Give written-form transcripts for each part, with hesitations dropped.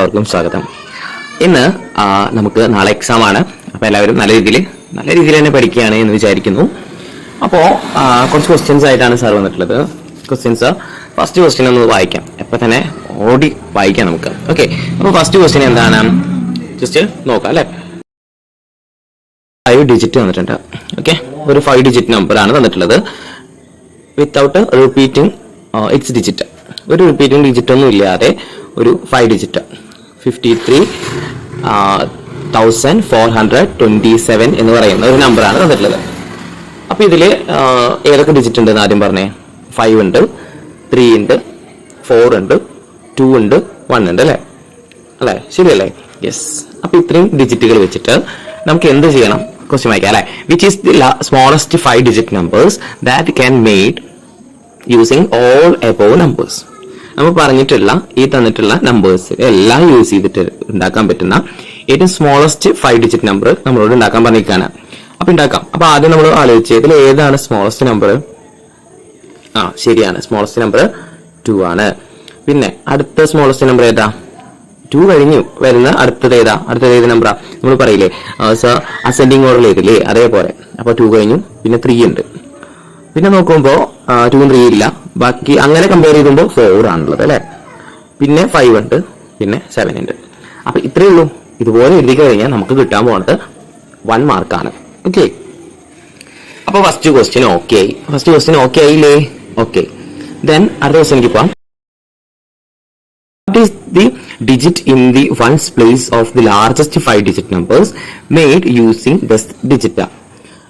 എല്ലാവർക്കും സ്വാഗതം. ഇന്ന് നമുക്ക് നാളെ എക്സാം ആണ്. അപ്പോൾ എല്ലാവരും നല്ല രീതിയിൽ തന്നെ പഠിക്കുകയാണ് എന്ന് വിചാരിക്കുന്നു. അപ്പോൾ കുറച്ച് ക്വസ്റ്റ്യൻസ് ആയിട്ടാണ് സാർ വന്നിട്ടുള്ളത്. ഫസ്റ്റ് ക്വസ്റ്റ്യൻ ഒന്ന് വായിക്കാം. എപ്പോൾ തന്നെ ഓടി വായിക്കാം നമുക്ക്. ഓക്കെ, അപ്പോൾ ഫസ്റ്റ് ക്വസ്റ്റ്യൻ എന്താണ് ജസ്റ്റ് നോക്കാം അല്ലേ. 5 ഡിജിറ്റ് വന്നിട്ടുണ്ട്. ഓക്കെ, ഒരു 5 ഡിജിറ്റ് നമ്പർ ആണ് തന്നിട്ടുള്ളത് വിത്തൗട്ട് റിപ്പീറ്റിംഗ് ഇറ്റ്സ് ഡിജിറ്റ്. ഒരു റിപ്പീറ്റിംഗ് ഡിജിറ്റ് ഒന്നും ഇല്ലാതെ ഒരു 5 ഡിജിറ്റ് 53,427 എന്ന് പറയുന്ന ഒരു നമ്പറാണ് തന്നിട്ടുള്ളത്. അപ്പൊ ഇതില് ഏതൊക്കെ ഡിജിറ്റ് ഉണ്ട് എന്ന് ആദ്യം പറഞ്ഞേ. 5 ഉണ്ട്, 3 ഉണ്ട്, 4 ഉണ്ട്, 2 ഉണ്ട്, 1 ഉണ്ട് അല്ലേ ശരിയല്ലേ? യെസ്. അപ്പൊ ഇത്രയും ഡിജിറ്റുകൾ വെച്ചിട്ട് നമുക്ക് എന്ത് ചെയ്യണം? ക്വസ്റ്റ്യൻ വായിക്കാം അല്ലെ. Which is the smallest 5 digit numbers that can made using all above numbers. നമ്മൾ പറഞ്ഞിട്ടുള്ള ഈ തന്നിട്ടുള്ള നമ്പേഴ്സ് എല്ലാം യൂസ് ചെയ്തിട്ട് ഉണ്ടാക്കാൻ പറ്റുന്ന ഏറ്റവും സ്മോളസ്റ്റ് 5 ഡിജിറ്റ് നമ്പർ നമ്മളോട് ഉണ്ടാക്കാൻ പറഞ്ഞിരിക്കുകയാണ്. അപ്പൊ ഉണ്ടാക്കാം. അപ്പൊ ആദ്യം നമ്മൾ ആലോചിച്ച് ഇതിൽ ഏതാണ് സ്മോളസ്റ്റ് നമ്പർ? ശരിയാണ്, സ്മോളസ്റ്റ് നമ്പർ 2 ആണ്. പിന്നെ അടുത്ത സ്മോളസ്റ്റ് നമ്പർ ഏതാ? 2 കഴിഞ്ഞു വരുന്ന അടുത്തത് ഏത് നമ്പറാ? നമ്മൾ പറയില്ലേ അസെൻഡിങ് ഓർഡറിൽ ഏതില്ലേ അതേപോലെ. അപ്പൊ 2 കഴിഞ്ഞു, പിന്നെ 3 ഉണ്ട്. പിന്നെ നോക്കുമ്പോ 2 3 ഇല്ല, ബാക്കി അങ്ങനെ കമ്പയർ ചെയ്യുമ്പോൾ 4 ആണുള്ളത് അല്ലെ. പിന്നെ 5 ഉണ്ട്, പിന്നെ 7 ഉണ്ട്. അപ്പൊ ഇത്രയേ ഉള്ളൂ. ഇതുപോലെ എഴുതി കഴിഞ്ഞാൽ നമുക്ക് കിട്ടാൻ പോകുന്നത് 1 മാർക്കാണ്. ഓക്കെ, അപ്പൊ ഫസ്റ്റ് ക്വസ്റ്റ്യൻ ഓക്കെ ആയില്ലേ? ഓക്കെ, ദെൻ അടുത്ത ക്വസ്റ്റ്യനിലേക്ക് പോവാം. What is the digit in the ones place of the largest 5 digit numbers made using this digit?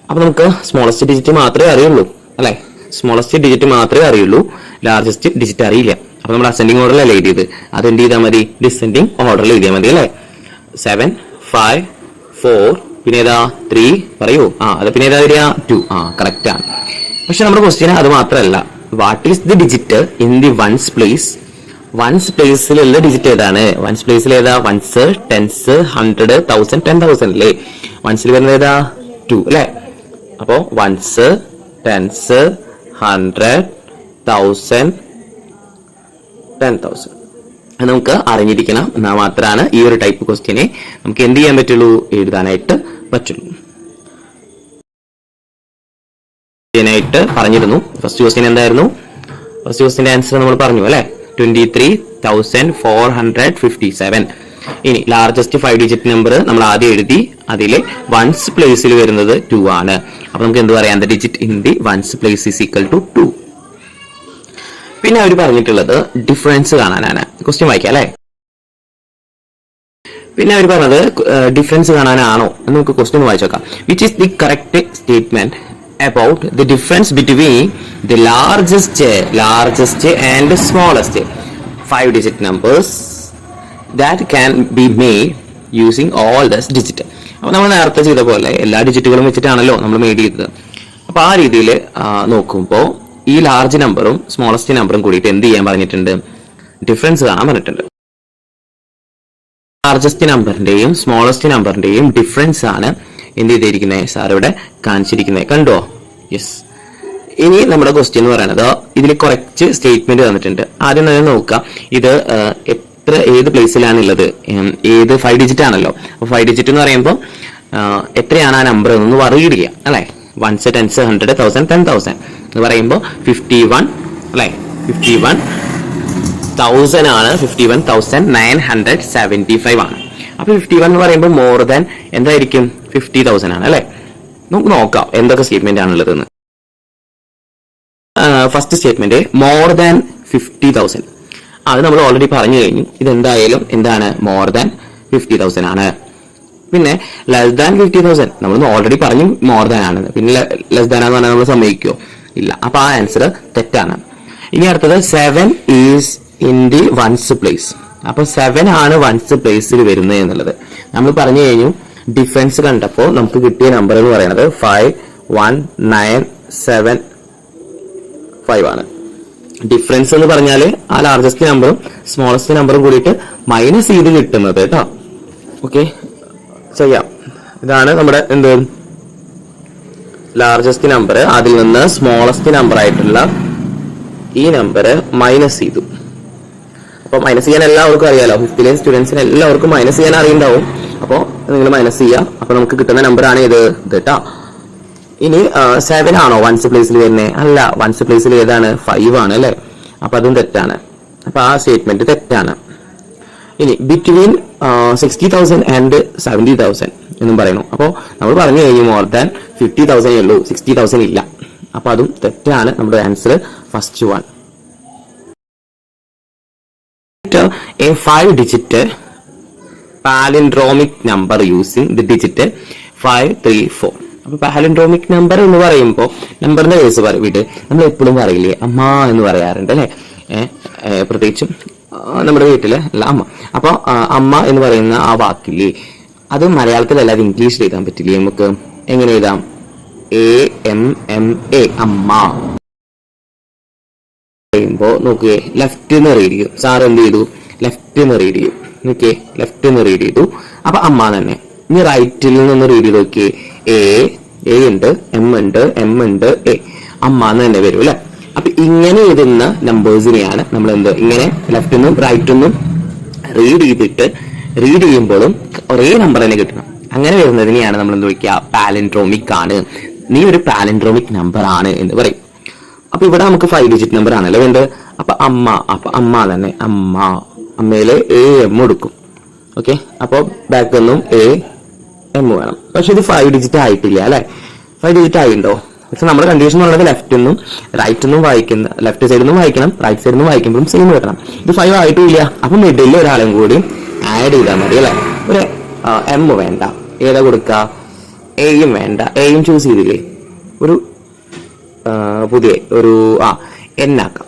അപ്പൊ നമുക്ക് സ്മോളസ്റ്റ് ഡിജിറ്റ് മാത്രമേ അറിയുള്ളൂ അല്ലെ. സ്മോളസ്റ്റ് ഡിജിറ്റ് മാത്രമേ അറിയുള്ളൂ, ലാർജസ്റ്റ് ഡിജിറ്റ് അറിയില്ല. അപ്പൊ നമ്മൾ അസെൻഡിങ് ഓർഡറിലല്ലേ എഴുതിയത്, അത് എന്ത് ചെയ്താൽ മതി? ഡിസെൻഡിങ് ഓർഡറിൽ എഴുതിയാൽ മതി അല്ലെ. 7 5 4 പിന്നെ ഏതാ 3 പറയൂ. അത് പിന്നെ ഏതാ വരിക? 2. കറക്റ്റ് ആണ്. പക്ഷെ നമ്മുടെ ക്വസ്റ്റ്യൻ അത് മാത്രമല്ല. What is the digit in the ones place? Ones പ്ലേസിലുള്ള ഡിജിറ്റ് ഏതാണ്? വൺസ് പ്ലേസിൽ ഏതാ? 1s 10s 100 1000 10,000 അല്ലേ. വൺസിൽ വരുന്നത് ഏതാ? 2 അല്ലെ. അപ്പോ 1s 10s 100 1000 10,000 നമുക്ക് അറിഞ്ഞിരിക്കണം. എന്നാൽ മാത്രമാണ് ഈ ഒരു ടൈപ്പ് ക്വസ്റ്റ്യനെ നമുക്ക് എന്ത് ചെയ്യാൻ പറ്റുള്ളൂ? എഴുതാനായിട്ട് പറ്റുള്ളൂ. പറഞ്ഞിരുന്നു. ഫസ്റ്റ് ക്വസ്റ്റ്യൻ എന്തായിരുന്നു? ഫസ്റ്റ് ക്വസ്റ്റ്യന്റെ ആൻസർ നമ്മൾ പറഞ്ഞു അല്ലെ, 23,457. ഇനി ലാർജസ്റ്റ് 5 ഡിജിറ്റ് നമ്പർ നമ്മൾ ആദ്യം എഴുതി. അതിലെ വൺസ് പ്ലേസിൽ വരുന്നത് 2 ആണ്. അപ്പൊ നമുക്ക് എന്ത് പറയാം? The digit in the ones place is equal to 2. പിന്നെ അവർ പറഞ്ഞിട്ടുള്ളത് ഡിഫറൻസ് കാണാനാണ്. ക്വസ്റ്റ്യൻ വായിക്കാം അല്ലെ. പിന്നെ അവർ പറഞ്ഞത് ഡിഫറൻസ് കാണാനാണോ എന്ന് നമുക്ക് ക്വസ്റ്റ്യൻ വായിച്ചേക്കാം. Which is the correct statement about the difference between the largest and smallest 5 digit numbers that can be made using all this digit. അപ്പോൾ നമ്മൾ നേരത്തെ ചെയ്ത പോലെ എല്ലാ ഡിജിറ്റുകളും വെച്ചിട്ടാണല്ലോ നമ്മൾ മേഡ് ചെയ്തത്. അപ്പൊ ആ രീതിയിൽ നോക്കുമ്പോൾ ഈ ലാർജ് നമ്പറും സ്മോളസ്റ്റ് നമ്പറും കൂടിയിട്ട് എന്ത് ചെയ്യാൻ പറഞ്ഞിട്ടുണ്ട്? ഡിഫറൻസ് കാണാൻ പറഞ്ഞിട്ടുണ്ട്. ലാർജസ്റ്റ് നമ്പറിന്റെയും സ്മോളസ്റ്റ് നമ്പറിന്റെയും ഡിഫറൻസ് ആണ് എന്ത് ചെയ്തിരിക്കുന്നത്? സാർ ഇവിടെ കാണിച്ചിരിക്കുന്നത് കണ്ടോ? യെസ്. ഇനി നമ്മുടെ ക്വസ്റ്റ്യൻ എന്ന് പറയുന്നത് ഇതിൽ കുറച്ച് സ്റ്റേറ്റ്മെന്റ് തന്നിട്ടുണ്ട്. ആദ്യം തന്നെ നോക്കാം ഇത് ഏത് പ്ലേസിലാണുള്ളത്, ഏത് 5 ഡിജിറ്റ് ആണല്ലോ. അപ്പൊ 5 ഡിജിറ്റ് എന്ന് പറയുമ്പോൾ എത്രയാണ് ആ നമ്പർ എന്നൊന്ന് പറയുക അല്ലെ. 1s 10s 100 1000 10,000 എന്ന് പറയുമ്പോൾ 51 അല്ലെ. 51,000 ആണ്. 51,975 ആണ്. അപ്പൊ 51 എന്ന് പറയുമ്പോൾ മോർ ദാൻ എന്തായിരിക്കും? 50,000 ആണ് അല്ലെ. നമുക്ക് നോക്കാം എന്തൊക്കെ സ്റ്റേറ്റ്മെന്റ് ആണുള്ളതെന്ന്. First statement more than 50,000. അത് നമ്മൾ ഓൾറെഡി പറഞ്ഞു കഴിഞ്ഞു. ഇതെന്തായാലും എന്താണ്? മോർ ദാൻ 50,000 ആണ്. പിന്നെ ലെസ് ദാൻ 50,000 നമ്മൾ ഓൾറെഡി പറഞ്ഞു മോർ ദാൻ ആണ്. പിന്നെ ലെസ് ദാൻ ആണെന്ന് പറഞ്ഞാൽ നമ്മൾ സമ്മതിക്കോ? ഇല്ല. അപ്പൊ ആ ആൻസർ തെറ്റാണ്. ഇനി അടുത്തത് 7 is in the ones place. അപ്പൊ 7 ആണ് വൺസ് പ്ലേസിൽ വരുന്നത് എന്നുള്ളത് നമ്മൾ പറഞ്ഞു കഴിഞ്ഞു. ഡിഫറൻസ് കണ്ടപ്പോൾ നമുക്ക് കിട്ടിയ നമ്പർ എന്ന് പറയുന്നത് 5197 ആണ്. ഡിഫറൻസ് എന്ന് പറഞ്ഞാൽ ആ ലാർജസ്റ്റ് നമ്പറും സ്മോളസ്റ്റ് നമ്പറും കൂടിയിട്ട് മൈനസ് ചെയ്ത് കിട്ടുന്നത് കേട്ടോ. ഓക്കെ, ചെയ്യാം. ഇതാണ് നമ്മുടെ എന്ത് ലാർജസ്റ്റ് നമ്പർ. അതിൽ നിന്ന് സ്മോളസ്റ്റ് നമ്പർ ആയിട്ടുള്ള ഈ നമ്പർ മൈനസ് ചെയ്തു. അപ്പൊ മൈനസ് ചെയ്യാൻ എല്ലാവർക്കും അറിയാലോ, 50ലെ സ്റ്റുഡൻസിന് എല്ലാവർക്കും മൈനസ് ചെയ്യാൻ അറിയുണ്ടാവും. അപ്പോൾ നിങ്ങൾ മൈനസ് ചെയ്യാം. അപ്പൊ നമുക്ക് കിട്ടുന്ന നമ്പർ ആണ് ഇത് കേട്ടോ. ഇനി 7 ആണോ വൺസ് പ്ലേസിൽ വരുന്നത്? അല്ല, വൺസ് പ്ലേസിൽ ഏതാണ്? 5 ആണ് അല്ലെ. അപ്പൊ അതും തെറ്റാണ്. അപ്പൊ ആ സ്റ്റേറ്റ്മെന്റ് തെറ്റാണ്. ഇനി ബിറ്റ്വീൻ 60,000 ആൻഡ് 70,000 എന്നും പറയുന്നു. അപ്പോൾ നമ്മൾ പറഞ്ഞു കഴിഞ്ഞു മോർ ദാൻ 50,000 ഉള്ളൂ, 60,000 ഇല്ല. അപ്പൊ അതും തെറ്റാണ്. നമ്മുടെ answer first one. A 5-digit palindromic number using the digit 534. അപ്പൊ പാലിൻഡ്രോമിക് നമ്പർ എന്ന് പറയുമ്പോൾ നമ്പറിന്റെ കേസ് വിട്ട് നമ്മൾ എപ്പോഴും പറയില്ലേ അമ്മ എന്ന് പറയാറുണ്ട് അല്ലെ. പ്രത്യേകിച്ചും നമ്മുടെ വീട്ടില് അല്ല അമ്മ. അപ്പൊ അമ്മ എന്ന് പറയുന്ന ആ വാക്കില്ലേ, അത് മലയാളത്തിലല്ലാതെ ഇംഗ്ലീഷിൽ എഴുതാൻ പറ്റില്ലേ നമുക്ക്? എങ്ങനെ എഴുതാം? AMMA, അമ്മ പറയുമ്പോ നോക്കിയേ, ലെഫ്റ്റ് എന്ന് റീഡ് ചെയ്യും. സാർ എന്ത് ചെയ്തു? ലെഫ്റ്റ് എന്ന് റീഡ് ചെയ്യും. നോക്കിയേ, ലെഫ്റ്റ് എന്ന് റീഡ് ചെയ്തു. അപ്പൊ അമ്മ തന്നെ. ഇനി റൈറ്റിൽ നിന്ന് റീഡ് ചെയ്ത് നോക്കിയേ, എ ഉണ്ട്, എം ഉണ്ട്, എം ഉണ്ട്, എ, അമ്മ എന്ന് തന്നെ വരും അല്ലെ. അപ്പൊ ഇങ്ങനെ എഴുതുന്ന നമ്പേഴ്സിനെയാണ് നമ്മൾ എന്ത് ഇങ്ങനെ ലെഫ്റ്റ് നിന്നും റൈറ്റ് നിന്നും റീഡ് ചെയ്യുമ്പോഴും ഒരേ നമ്പർ തന്നെ കിട്ടണം. അങ്ങനെ വരുന്നതിനെയാണ് നമ്മൾ എന്ത് വിളിക്കുക? പാലിൻഡ്രോമിക് ആണ്, നീ ഒരു പാലിൻഡ്രോമിക് നമ്പർ ആണ് എന്ന് പറയും. അപ്പൊ ഇവിടെ നമുക്ക് 5-digit നമ്പർ ആണല്ലോ വേണ്ടത്. അപ്പൊ അമ്മ തന്നെ, അമ്മയില് AM കൊടുക്കും. ഓക്കെ, അപ്പൊ ബാക്ക് നിന്നും AM വേണം. പക്ഷെ ഇത് 5-digit ആയിട്ടില്ല അല്ലെ. 5-digit ആയിണ്ടോ? പക്ഷെ നമ്മുടെ കണ്ടീഷൻ ഉള്ളത് ലെഫ്റ്റ് നിന്നും റൈറ്റ് നിന്നും വായിക്കുന്ന, ലെഫ്റ്റ് സൈഡിൽ നിന്നും വായിക്കണം, റൈറ്റ് സൈഡിൽ നിന്നും വായിക്കുമ്പോഴും സെയിം വരണം. ഇത് 5 ആയിട്ടും ഇല്ല. അപ്പൊ മിഡിൽ ഒരാളും കൂടി ആഡ് ചെയ്താൽ മതി അല്ലെ. ഒരു M വേണ്ട, ഏതാ കൊടുക്ക? എയും വേണ്ട, എയും ചൂസ് ചെയ്തില്ലേ, ഒരു പുതിയ ഒരു N ആക്കാം.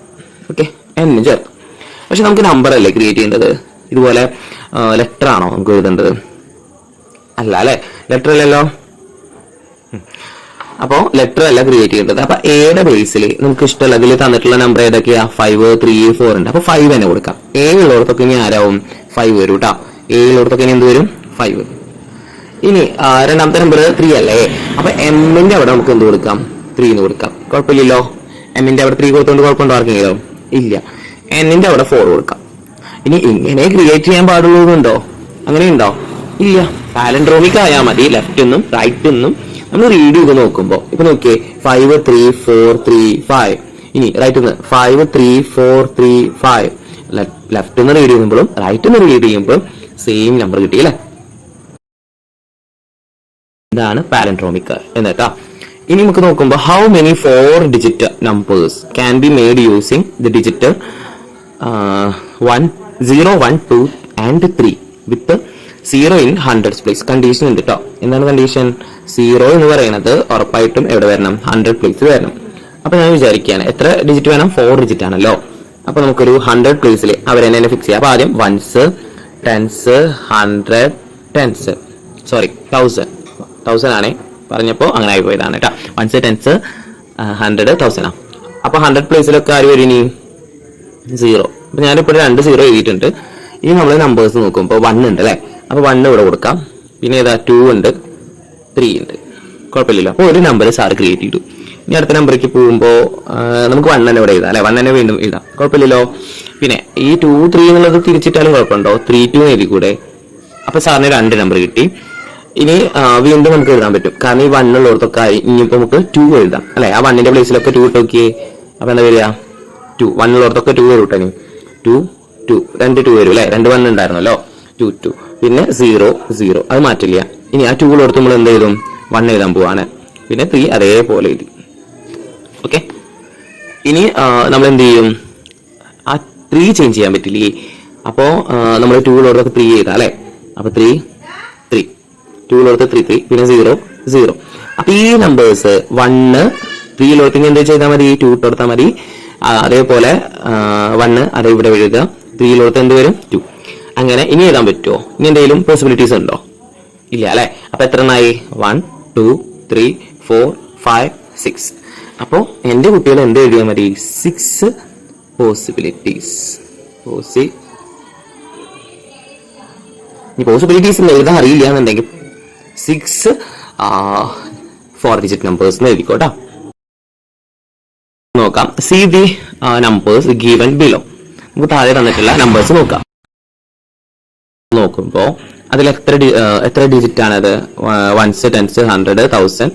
ഓക്കെ, N ചേർത്ത്. പക്ഷെ നമുക്ക് നമ്പർ അല്ലേ ക്രിയേറ്റ് ചെയ്യേണ്ടത്? ഇതുപോലെ ലെറ്റർ ആണോ നമുക്ക് എഴുതേണ്ടത്? അല്ല അല്ലെ, ലെറ്റർ അല്ലല്ലോ. അപ്പോ ലെറ്റർ അല്ല ക്രിയേറ്റ് ചെയ്യേണ്ടത്. അപ്പൊ എയുടെ ബേസിൽ നമുക്ക് ഇഷ്ടമുള്ള അതിൽ തന്നിട്ടുള്ള നമ്പർ ഏതൊക്കെയാ? 5, 3, 4 ഉണ്ട്. അപ്പൊ 5 തന്നെ കൊടുക്കാം. A ഉള്ളവർക്കൊക്കെ ഇനി ആരാവും? 5 വരും കേട്ടോ. A ഉള്ളവർക്കൊക്കെ ഇനി എന്ത് വരും? 5 വരും. ഇനി രണ്ടാമത്തെ നമ്പർ 3 അല്ലേ. അപ്പൊ എമ്മിന്റെ അവിടെ നമുക്ക് എന്ത് കൊടുക്കാം? 3 എന്ന് കൊടുക്കാം. കുഴപ്പമില്ലല്ലോ. എമ്മിന്റെ അവിടെ 3 കൊടുത്തോണ്ട് കുഴപ്പമുണ്ടോ ആർക്കെങ്കിലും? ഇല്ല. എന്നിന്റെ അവിടെ 4 കൊടുക്കാം. ഇനി ഇങ്ങനെ ക്രിയേറ്റ് ചെയ്യാൻ പാടുള്ളൂന്നുണ്ടോ? അങ്ങനെയുണ്ടോ? ഇല്ല. പാലിൻഡ്രോമിക് ആയാൽ മതി. ലെഫ്റ്റ് നിന്നും റൈറ്റ് നിന്നും നമ്മൾ റീഡ് ചെയ്ത് നോക്കുമ്പോ ഇപ്പൊ നോക്കിയേ, 5, 3, 4, 3, 5. ഇനി റൈറ്റ് നിന്ന് 5, 3, 4, 3, 5. ലെഫ്റ്റ് നിന്ന് റീഡ് ചെയ്യുമ്പോഴും റൈറ്റ് നിന്ന് റീഡ് ചെയ്യുമ്പോഴും സെയിം നമ്പർ കിട്ടി അല്ലെ. ഇതാണ് പാലിൻഡ്രോമിക് എന്നിട്ടാ. ഇനി നമുക്ക് നോക്കുമ്പോൾ how many 4-digit numbers can be made using the digit 1, 0, 1, 2 and 3 with 0 in hundreds place. Condition ഉണ്ട് കേട്ടോ. എന്താണ് കണ്ടീഷൻ? 0 എന്ന് പറയുന്നത് ഉറപ്പായിട്ടും എവിടെ വരണം? 100 പ്ലേസ് വരണം. അപ്പൊ ഞാൻ വിചാരിക്കുകയാണ് എത്ര ഡിജിറ്റ് വേണം? 4 ഡിജിറ്റ് ആണല്ലോ. അപ്പൊ നമുക്കൊരു 100 പ്ലേസിൽ അവരെന്നെ ഫിക്സ് ചെയ്യാം. അപ്പൊ ആദ്യം 1s, 10s, 100, 10s, സോറി 1000 ആണേ പറഞ്ഞപ്പോ അങ്ങനെ ആയി പോയതാണ് കേട്ടോ. 1s, 10s, 100, 1000 ആണ്. അപ്പൊ 100 പ്ലേസിലൊക്കെ ആര് വരും? ഇനി 0. അപ്പൊ ഞാനിപ്പോ 2 0 എഴുതിയിട്ടുണ്ട്. ഇനി നമ്മൾ നമ്പേഴ്സ് നോക്കുമ്പോൾ 1 ഉണ്ട് അല്ലെ. അപ്പൊ 1 ഇവിടെ കൊടുക്കാം. പിന്നെ ഏതാ? 2 ഉണ്ട്, 3 ഉണ്ട്. കുഴപ്പമില്ലല്ലോ. അപ്പൊ ഒരു നമ്പർ സാർ ക്രിയേറ്റ് ചെയ്തു. ഇനി അടുത്ത നമ്പറിലേക്ക് പോകുമ്പോൾ നമുക്ക് 1 തന്നെ ഇവിടെ എഴുതാം അല്ലെ. 1 തന്നെ വീണ്ടും എഴുതാം, കുഴപ്പമില്ലല്ലോ. പിന്നെ ഈ 2, 3 എന്നുള്ളത് തിരിച്ചിട്ടാലും കുഴപ്പമുണ്ടോ? 3, 2 എഴുതി കൂടെ. അപ്പൊ സാറിന് 2 നമ്പർ കിട്ടി. ഇനി വീണ്ടും നമുക്ക് എഴുതാൻ പറ്റും. കാരണം ഈ 1 ഉള്ളവർക്കൊക്കെ ഇനിയിപ്പോ നമുക്ക് 2 എഴുതാം അല്ലെ. ആ 1ന്റെ പ്ലേസിലൊക്കെ 2 ഇട്ട് നോക്കിയേ. അപ്പൊ എന്താ വരിക? 2. 1 ഉള്ളവർക്കൊക്കെ 2 വരും കേട്ടോ. 2, 2, 2 വരും അല്ലെ. 2 1 ഉണ്ടായിരുന്നല്ലോ. 2, 2. പിന്നെ 0, 0 അത് മാറ്റില്ല. ഇനി ആ 2 ഉള്ളടത്ത് നമ്മൾ എന്ത് എഴുതും? 1 എഴുതാൻ പോവാണ്. പിന്നെ 3 അതേപോലെ എഴുതി. ഓക്കെ, ഇനി നമ്മൾ എന്ത് ചെയ്യും? ആ 3 ചേഞ്ച് ചെയ്യാൻ പറ്റില്ലേ. അപ്പോ നമ്മൾ 2 ഉള്ളടത്തൊക്കെ 3 ചെയ്താ അല്ലെ. അപ്പൊ 3, 3, 2 ഉള്ളടത്ത് 3, 3, പിന്നെ 0, 0. അപ്പൊ ഈ നമ്പേഴ്സ് 1, 3 ഉള്ളടത്തേക്ക് എന്ത് ചെയ്താൽ മതി? 2 ഇട്ട് കൊടുത്താൽ മതി. അതേപോലെ 1 അത് ഇവിടെ എഴുതുക. 3 ഉള്ളടത്ത് എന്ത് വരും? 2. അങ്ങനെ ഇനി എഴുതാൻ പറ്റുമോ? ഇനി എന്തെങ്കിലും പോസിബിലിറ്റീസ് ഉണ്ടോ? ഇല്ല അല്ലെ. അപ്പൊ എത്ര എണ്ണായി? 1, 2, 3, 4, 5, 6. അപ്പോ എന്റെ കുട്ടികൾ എന്ത് എഴുതിയാൽ മതി? 6 പോസിബിലിറ്റീസ്. പോസിബിലിറ്റീസ് എഴുതാൻ അറിയില്ല എന്നുണ്ടെങ്കിൽ 6 4-digit numbers എന്ന് എഴുതിക്കോട്ടോ. നോക്കാം. C the numbers given below. നമുക്ക് താഴെ തന്നിട്ടുള്ള നമ്പേഴ്സ് നോക്കാം. നോക്കുമ്പോൾ അതിൽ എത്ര ഡിജിറ്റ് ആണത്? 1s 10s 100 1000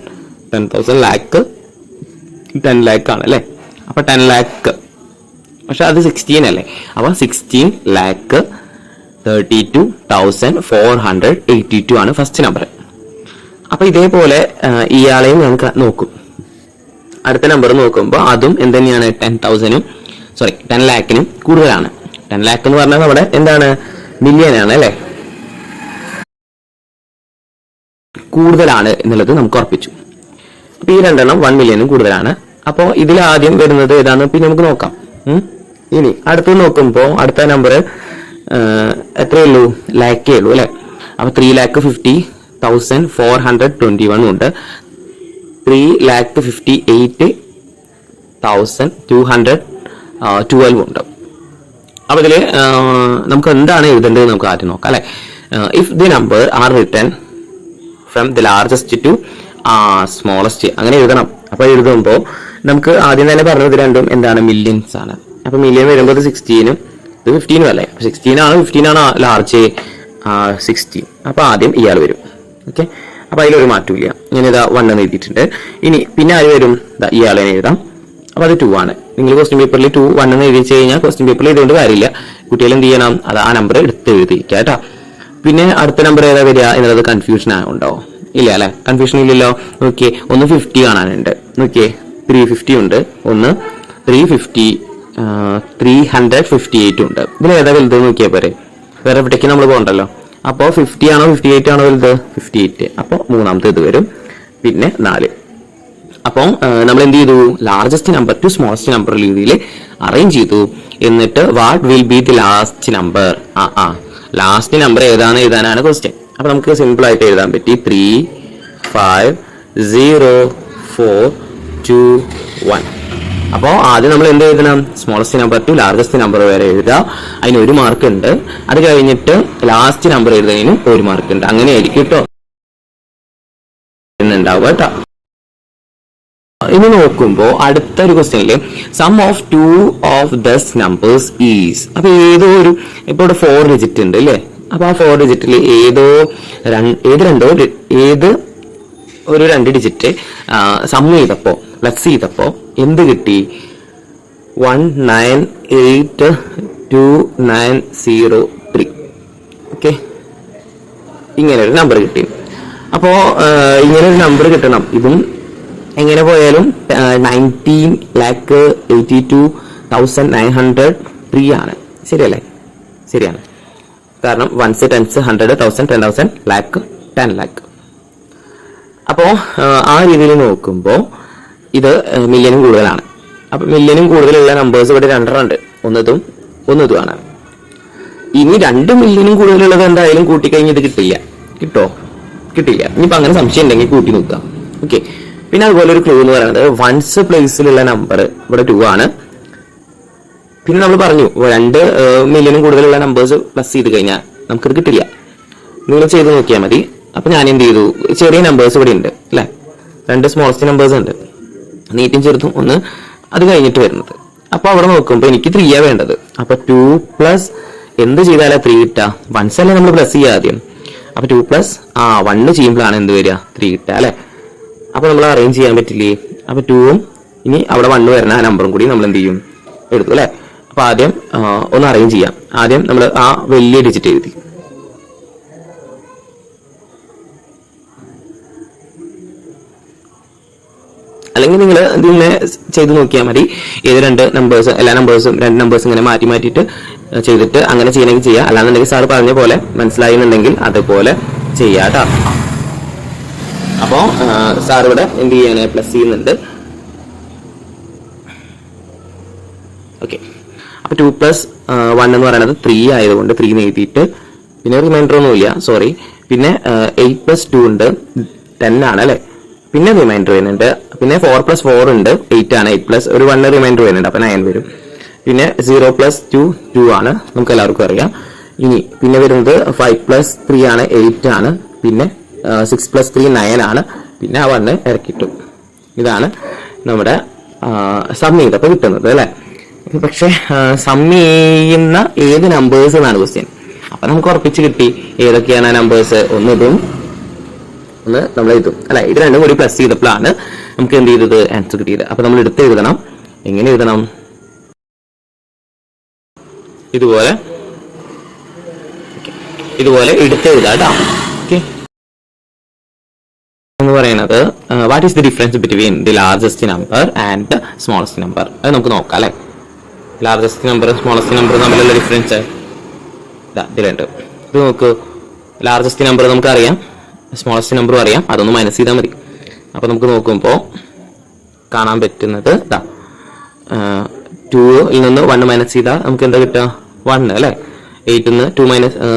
10,000 ലാക്ക് 10 ലാക്ക് ആണ് അല്ലേ? അപ്പൊ 10 ലാക്ക്, പക്ഷെ അത് 16 അല്ലേ? അപ്പൊ 16 ലാക്ക് 32,482 ആണ് ഫസ്റ്റ് നമ്പർ. അപ്പൊ ഇതേപോലെ ഇയാളെയും നമുക്ക് നോക്കും. അടുത്ത നമ്പർ നോക്കുമ്പോൾ അതും എന്തുതന്നെയാണ്? 10 ലാക്കിനും കൂടുതലാണ്. 10 ലാക്ക് എന്ന് പറഞ്ഞാൽ നമ്മുടെ എന്താണ്? മില്യൺ ആണ് അല്ലെ? കൂടുതലാണ് എന്നുള്ളത് നമുക്ക് ഉറപ്പിച്ചു. അപ്പൊ ഈ രണ്ടെണ്ണം 1 മില്യനും കൂടുതലാണ്. അപ്പോ ഇതിൽ ആദ്യം വരുന്നത് ഏതാണ്? പിന്നെ നമുക്ക് നോക്കാം. ഇനി അടുത്ത് നോക്കുമ്പോൾ അടുത്ത നമ്പർ എത്രയേ ഉള്ളൂ? ലാക്കേ ഉള്ളൂ അല്ലെ? അപ്പൊ 3,50,421 ഉണ്ട്. 3,58,212 ഉണ്ട്. അപ്പൊ ഇതില് നമുക്ക് എന്താണ് എഴുതേണ്ടത് നമുക്ക് ആദ്യം നോക്കാം അല്ലെ? If the number are written from the largest to smallest, അങ്ങനെ എഴുതണം. അപ്പൊ എഴുതുമ്പോൾ നമുക്ക് ആദ്യം തന്നെ പറഞ്ഞത് രണ്ടും എന്താണ്? മില്യൺസ് ആണ്. അപ്പൊ മില്യൺ വരുമ്പോൾ ഇത് 16ഉം ഇത് 15ഉം അല്ലേ? 16 ആണ് 15 ആണ് ലാർജ് 16. അപ്പൊ ആദ്യം ഇയാൾ വരും. ഓക്കെ, അപ്പൊ അതിലൊരു മാറ്റമില്ല. ഞാൻ ഇതാ 1 എന്ന് എഴുതിയിട്ടുണ്ട്. ഇനി പിന്നെ ആര് വരും? ഇയാളെ എഴുതാം. അപ്പൊ അത് 2 ആണ്. നിങ്ങൾ ക്വസ്റ്റ്യൻ പേപ്പറിൽ 2 1 എന്ന് എഴുതിച്ചു കഴിഞ്ഞാൽ ക്വസ്റ്റ്യൻ പേപ്പറിൽ ഇതുകൊണ്ട് കാര്യമില്ല. കുട്ടികൾ എന്ത് ചെയ്യണം? അത് ആ നമ്പർ എടുത്ത് എഴുതിയിരിക്കുക കേട്ടോ. പിന്നെ അടുത്ത നമ്പർ ഏതാ വരിക എന്നുള്ളത് കൺഫ്യൂഷൻ ഉണ്ടോ? ഇല്ല അല്ലെ? കൺഫ്യൂഷൻ ഇല്ലല്ലോ. നോക്കിയേ, ഒന്ന് 50 കാണാനുണ്ട്. നോക്കിയേ, 350 ഉണ്ട്. ഒന്ന് 358 ഉണ്ട്. ഇതിൽ ഏതാ വലുത് നോക്കിയാൽ പോരെ? വേറെ എവിടേക്ക് നമ്മൾ പോകണ്ടല്ലോ. അപ്പോ 50 ആണോ 58 ആണോ വലുത്? 58. അപ്പൊ മൂന്നാമത്തെ ഇത് വരും. പിന്നെ 4. അപ്പോൾ നമ്മൾ എന്ത് ചെയ്തു? Largest number two smallest number രീതിയിൽ അറേഞ്ച് ചെയ്തു. എന്നിട്ട് what will be the last number? Last number ഏതാണെന്ന് എഴുതാനാണ് ക്വസ്റ്റ്യൻ. അപ്പൊ നമുക്ക് സിമ്പിൾ ആയിട്ട് എഴുതാൻ പറ്റി 3 5 0 4 2 1. അപ്പോൾ ആദ്യം നമ്മൾ എന്ത് എഴുതണം? Smallest number two largest number വരെ എഴുതുക. അതിന് 1 മാർക്ക് ഉണ്ട്. അത് കഴിഞ്ഞിട്ട് ലാസ്റ്റ് നമ്പർ എഴുതുന്നതിനും 1 മാർക്ക് ഉണ്ട്. അങ്ങനെ ആയിരിക്കും കേട്ടോ എന്നുണ്ടാവുക കേട്ടോ. ഇനി നോക്കുമ്പോൾ അടുത്തൊരു ക്വസ്റ്റ്യനില് sum of 2 of these numbers is. അപ്പൊ ഏതോ ഒരു ഇപ്പൊ ഇവിടെ 4 ഡിജിറ്റ് ഉണ്ട് അല്ലേ? അപ്പൊ ആ 4 ഡിജിറ്റിൽ ഏത് ഒരു 2 ഡിജിറ്റ് സം ചെയ്തപ്പോ പ്ലസ് ചെയ്തപ്പോ എന്ത് കിട്ടി? 1982903. ഓക്കെ, ഇങ്ങനെ ഒരു നമ്പർ കിട്ടി. അപ്പോ ഇങ്ങനെ ഒരു നമ്പർ കിട്ടണം. ഇതും എങ്ങനെ പോയാലും 19,82,903 ആണ്. ശരിയല്ലേ? ശരിയാണ്. കാരണം 1s 10s 100 1000 10,000 ലാക്ക് 10 ലാക്ക്. അപ്പോ ആ രീതിയിൽ നോക്കുമ്പോൾ ഇത് മില്യനും കൂടുതലാണ്. അപ്പൊ മില്യനും കൂടുതലുള്ള നമ്പേഴ്സ് ഇവിടെ 2 ഉണ്ട്. ഒന്നിതുമാണ്. ഇനി 2 മില്യനും കൂടുതലുള്ളത് എന്തായാലും കൂട്ടിക്കഴിഞ്ഞ് ഇത് കിട്ടില്ല. കിട്ടില്ല. ഇനിയിപ്പോ അങ്ങനെ സംശയം ഉണ്ടെങ്കിൽ കൂട്ടി നോക്കാം. ഓക്കെ, പിന്നെ അതുപോലെ ഒരു ക്ലൂ എന്ന് പറയുന്നത് 1s പ്ലേസിലുള്ള നമ്പർ ഇവിടെ 2 ആണ്. പിന്നെ നമ്മൾ പറഞ്ഞു 2 മില്യനും കൂടുതലുള്ള നമ്പേഴ്സ് പ്ലസ് ചെയ്ത് കഴിഞ്ഞാൽ നമുക്കിത് കിട്ടില്ല. നിങ്ങൾ ചെയ്ത് നോക്കിയാൽ മതി. അപ്പൊ ഞാൻ എന്ത് ചെയ്തു? ചെറിയ നമ്പേഴ്സ് ഇവിടെ ഉണ്ട് അല്ലെ? 2 സ്മോളസ്റ്റ് നമ്പേഴ്സ് ഉണ്ട്, നീറ്റും ചെറുതും ഒന്ന് അത് കഴിഞ്ഞിട്ട് വരുന്നത്. അപ്പൊ അവിടെ നോക്കുമ്പോൾ എനിക്ക് 3 ആ വേണ്ടത്. അപ്പൊ 2 പ്ലസ് എന്ത് ചെയ്താലാ 3 കിട്ടുക? 1s അല്ലേ നമ്മൾ പ്ലസ് ചെയ്യുക ആദ്യം. അപ്പൊ 2 പ്ലസ് 1 ചെയ്യുമ്പോഴാണ് എന്ത് വരിക? 3 കിട്ടുക അല്ലെ? അപ്പൊ നമ്മൾ അറേഞ്ച് ചെയ്യാൻ പറ്റില്ലേ? അപ്പൊ 2ഉം ഇനി അവിടെ 1 വരുന്ന ആ നമ്പറും കൂടി നമ്മൾ എന്ത് ചെയ്യും? എടുത്തു അല്ലെ? അപ്പൊ ആദ്യം ഒന്ന് അറേഞ്ച് ചെയ്യാം. ആദ്യം നമ്മൾ ആ വലിയ ഡിജിറ്റ് എഴുതി. അല്ലെങ്കിൽ നിങ്ങൾ ഇതിങ്ങനെ ചെയ്ത് നോക്കിയാൽ മതി. ഏത് 2 നമ്പേഴ്സ് എല്ലാ നമ്പേഴ്സും 2 നമ്പേഴ്സ് ഇങ്ങനെ മാറ്റിയിട്ട് ചെയ്തിട്ട് അങ്ങനെ ചെയ്യണമെങ്കിൽ ചെയ്യാം. അല്ലാന്നുണ്ടെങ്കിൽ സാർ പറഞ്ഞ പോലെ മനസ്സിലായിരുന്നുണ്ടെങ്കിൽ അതുപോലെ ചെയ്യാട്ടോ. അപ്പോ സാർ ഇവിടെ എന്ത് ചെയ്യാണ്? പ്ലസ് ചെയ്യുന്നുണ്ട്. ഓക്കെ, അപ്പൊ 2 പ്ലസ് 1 എന്ന് പറയുന്നത് 3 ആയതുകൊണ്ട് 3 എഴുതിയിട്ട് പിന്നെ റിമൈൻഡർ ഒന്നുമില്ല, സോറി. പിന്നെ 8 പ്ലസ് 2 ഉണ്ട്, 10 ആണ് അല്ലെ? പിന്നെ റിമൈൻഡർ വരുന്നുണ്ട്. പിന്നെ 4 പ്ലസ് 4 ഉണ്ട്, 8 ആണ്. 8 പ്ലസ് ഒരു 1 റിമൈൻഡർ വരുന്നുണ്ട്, അപ്പൊ 9 വരും. പിന്നെ 0 പ്ലസ് 2 2 ആണ്, നമുക്ക് എല്ലാവർക്കും അറിയാം. ഇനി പിന്നെ വരുന്നത് 5 പ്ലസ് 3 ആണ്, 8 ആണ്. പിന്നെ 6 പ്ലസ് 3 9 ആണ്. പിന്നെ ആ 1 ഇറക്കിട്ടു. ഇതാണ് നമ്മുടെ സം ചെയ്തപ്പോൾ കിട്ടുന്നത് അല്ലെ? പക്ഷെ സം ചെയ്യുന്ന ഏത് നമ്പേഴ്സ് എന്നാണ് ക്വസ്റ്റ്യൻ. അപ്പൊ നമുക്ക് ഉറപ്പിച്ച് കിട്ടി ഏതൊക്കെയാണ് ആ നമ്പേഴ്സ്. ഒന്ന് ഇതും ഒന്ന് നമ്മൾ ഇതും അല്ലെ, ഇത് രണ്ടും കൂടി പ്ലസ് ചെയ്തപ്പോഴാണ് നമുക്ക് എന്ത് ചെയ്തത് ആൻസർ കിട്ടിയത്. അപ്പൊ നമ്മൾ എടുത്ത് എഴുതണം. എങ്ങനെ എഴുതണം? ഇതുപോലെ എടുത്ത് എഴുതാം കേട്ടോ. ഓക്കെ, എന്ന് പറയുന്നത് what is the difference between the largest number and the smallest number. അത് നമുക്ക് നോക്കാം അല്ലെ. ലാർജസ്റ്റ് നമ്പർ സ്മോളസ്റ്റ് നമ്പർ തമ്മിലുള്ള ഡിഫറൻസ് ഇതിലുണ്ട്. ഇത് നോക്കൂ, ലാർജസ്റ്റ് നമ്പർ നമുക്കറിയാം, സ്മോളസ്റ്റ് നമ്പറും അറിയാം. അതൊന്ന് മൈനസ് ചെയ്താൽ മതി. അപ്പൊ നമുക്ക് നോക്കുമ്പോൾ കാണാൻ പറ്റുന്നത് 2ൽ നിന്ന് 1 മൈനസ് ചെയ്താൽ നമുക്ക് എന്താ കിട്ടുക? 1 അല്ലെ. 8 നിന്ന് 2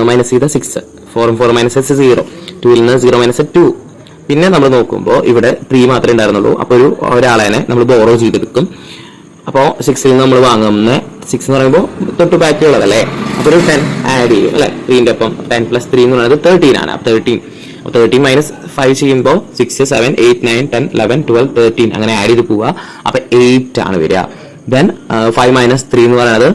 മൈനസ് ചെയ്താൽ 6. 4 മൈനസ് 0. 2ൽ നിന്ന് 0 മൈനസ് 2. പിന്നെ നമ്മൾ നോക്കുമ്പോൾ ഇവിടെ 3 മാത്രമേ ഉണ്ടായിരുന്നുള്ളൂ. അപ്പോൾ ഒരാളെ നമ്മൾ ബോറോ ചെയ്തെടുക്കും. അപ്പോൾ 6ൽ നിന്ന് നമ്മൾ വാങ്ങുന്ന 6 എന്ന് പറയുമ്പോൾ തൊട്ട് ബാക്കിയുള്ളതല്ലേ. അപ്പോൾ ഒരു 10 ആഡ് ചെയ്യും അല്ലെ. 3ന്റെ ഒപ്പം 10 + 3 എന്ന് പറയുന്നത് 13 ആണ്. 13 മൈനസ് 5 ചെയ്യുമ്പോൾ 6, 7, 8, 9, 10, 11, 12, 13 അങ്ങനെ ആഡ് ചെയ്ത് പോവുക. അപ്പൊ 8 ആണ് വരിക. ദെൻ 5 മൈനസ് 3 എന്ന് പറയുന്നത്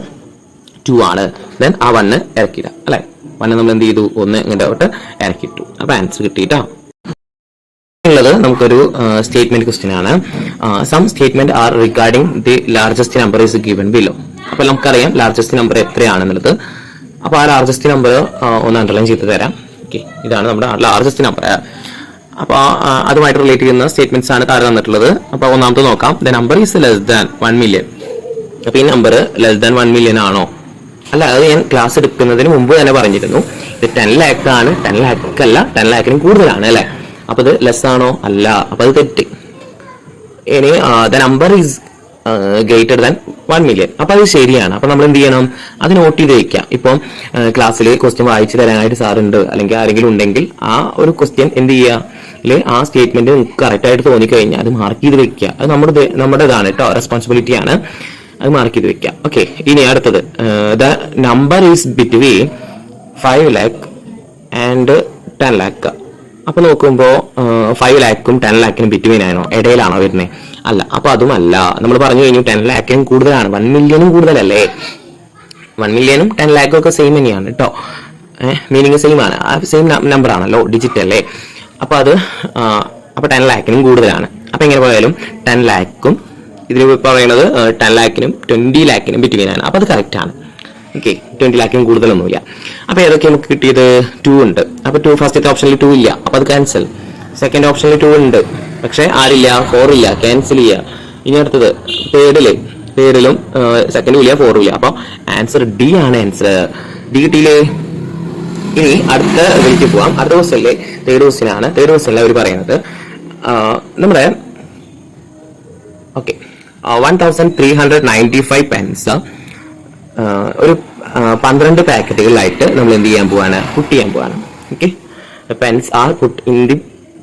2 ആണ്. ദെൻ ആ 1 ഇറക്കിയില്ല അല്ലെ. 1 നമ്മൾ എന്ത് ചെയ്തു? 1 ഇങ്ങോട്ട് ഇറക്കിയിട്ടു. അപ്പൊ ആൻസർ കിട്ടിയിട്ടോ. ഉള്ളത് നമുക്കൊരു സ്റ്റേറ്റ്മെന്റ് ക്വസ്റ്റ്യൻ ആണ്. Some statement are regarding the largest number is given below. അപ്പൊ നമുക്കറിയാം ലാർജസ്റ്റ് നമ്പർ എത്രയാണെന്നുള്ളത്. അപ്പൊ ആ ലാർജസ്റ്റ് നമ്പർ ഒന്ന് അണ്ടർലൈൻ ചെയ്ത് തരാം. ഓക്കെ, ഇതാണ് നമ്മുടെ ലാർജസ്റ്റ് നമ്പർ. അപ്പൊ അതുമായിട്ട് റിലേറ്റ് ചെയ്യുന്ന സ്റ്റേറ്റ്മെന്റ്സ് ആണ് താഴെ തന്നിട്ടുള്ളത്. അപ്പൊ ഒന്നാമത്തെ നോക്കാം. The number is less than 1 million. അപ്പൊ ഈ നമ്പർ ലെസ് ദാൻ 1 മില്യൺ ആണോ? അല്ല, അത് ഞാൻ ക്ലാസ് എടുക്കുന്നതിന് മുമ്പ് തന്നെ പറഞ്ഞിരുന്നു. ഇത് 10 ലാക്ക് ആണ്. 10 ലാക്ക് അല്ല, 10 ലാക്കിനും കൂടുതലാണ് അല്ലെ. അപ്പൊ ഇത് ലെസ് ആണോ? അല്ല. അപ്പൊ അത് തെറ്റ്. ഇനി the number is greater than 1 million. അപ്പൊ അത് ശരിയാണ്. അപ്പൊ നമ്മൾ എന്ത് ചെയ്യണം? അത് നോട്ട് ചെയ്ത് വെക്കാം. ഇപ്പം ക്ലാസ്സിൽ ക്വസ്റ്റ്യൻ വായിച്ചു തരാനായിട്ട് സാറുണ്ട് അല്ലെങ്കിൽ ആരെങ്കിലും ഉണ്ടെങ്കിൽ ആ ഒരു ക്വസ്റ്റ്യൻ എന്ത് ചെയ്യുക, ആ സ്റ്റേറ്റ്മെന്റ് കറക്റ്റ് ആയിട്ട് തോന്നിക്കഴിഞ്ഞാൽ അത് മാർക്ക് ചെയ്ത് വെക്കുക. അത് നമ്മുടേതാണ് കേട്ടോ, റെസ്പോൺസിബിലിറ്റി ആണ്. അത് മാർക്ക് ചെയ്ത് വെക്കാം. ഓക്കെ, ഇനി അടുത്തത് the number is between 5 lakh and 10 lakh. അപ്പൊ നോക്കുമ്പോ 5 ലാക്കും 10 ലാക്കിനും ബിറ്റ്വീൻ ആണോ? ഇടയിലാണോ വരുന്നത്? അല്ല. അപ്പൊ അതുമല്ല. നമ്മൾ പറഞ്ഞു കഴിഞ്ഞു 10 ലാക്കിനും കൂടുതലാണ്. 1 മില്യനും കൂടുതലല്ലേ. 1 മില്യനും 10 ലാക്കും ഒക്കെ സെയിം തന്നെയാണ് കേട്ടോ. മീനിങ് സെയിം ആണ്. സെയിം നമ്പർ ആണല്ലോ, ഡിജിറ്റ് അല്ലേ. അപ്പൊ 10 ലാക്കിനും കൂടുതലാണ്. അപ്പൊ എങ്ങനെ പോയാലും 10 ലാക്കും ഇതിൽ പറയുന്നത് 10 ലാക്കിനും 20 ലാക്കിനും ബിറ്റ്വീൻ ആണ്. അപ്പൊ അത് കറക്റ്റ് ആണ്. ഓക്കെ, 20 ലാക്കിനും കൂടുതലൊന്നുമില്ല. അപ്പൊ ഏതൊക്കെ നമുക്ക് കിട്ടിയത്? 2 ഉണ്ട്. അപ്പൊ 2 ഫസ്റ്റത്തെ ഓപ്ഷനിൽ 2 ഇല്ല. അപ്പൊ അത് ക്യാൻസൽ. സെക്കൻഡ് ഓപ്ഷനിൽ 2 ഉണ്ട്, പക്ഷെ ആരില്ല? 4 ഇല്ല. ക്യാൻസൽ ചെയ്യുക. ഇനി അടുത്തത് തേർഡിലും സെക്കൻഡും ഇല്ല, 4ഉം ഇല്ല. അപ്പൊ ആൻസർ ഡി ആണ് ആൻസർ. ഡി കിട്ടിയില്ലേ? ഇനി അടുത്ത ഇതിലേക്ക് പോവാം. അടുത്ത ക്വസ്റ്റ്യനിലെ തേർഡ് ക്വസ്റ്റ്യൻ ആണ്. തേർഡ് ക്വസ്റ്റ്യനിൽ അവർ പറയുന്നത് നമ്മുടെ 1395 പെൻസ് ഒരു 12 പാക്കറ്റുകളിലായിട്ട് നമ്മൾ എന്ത് ചെയ്യാൻ പോവാണ്? പുട്ട് ചെയ്യാൻ പോവാണ്. Okay, pens are put in the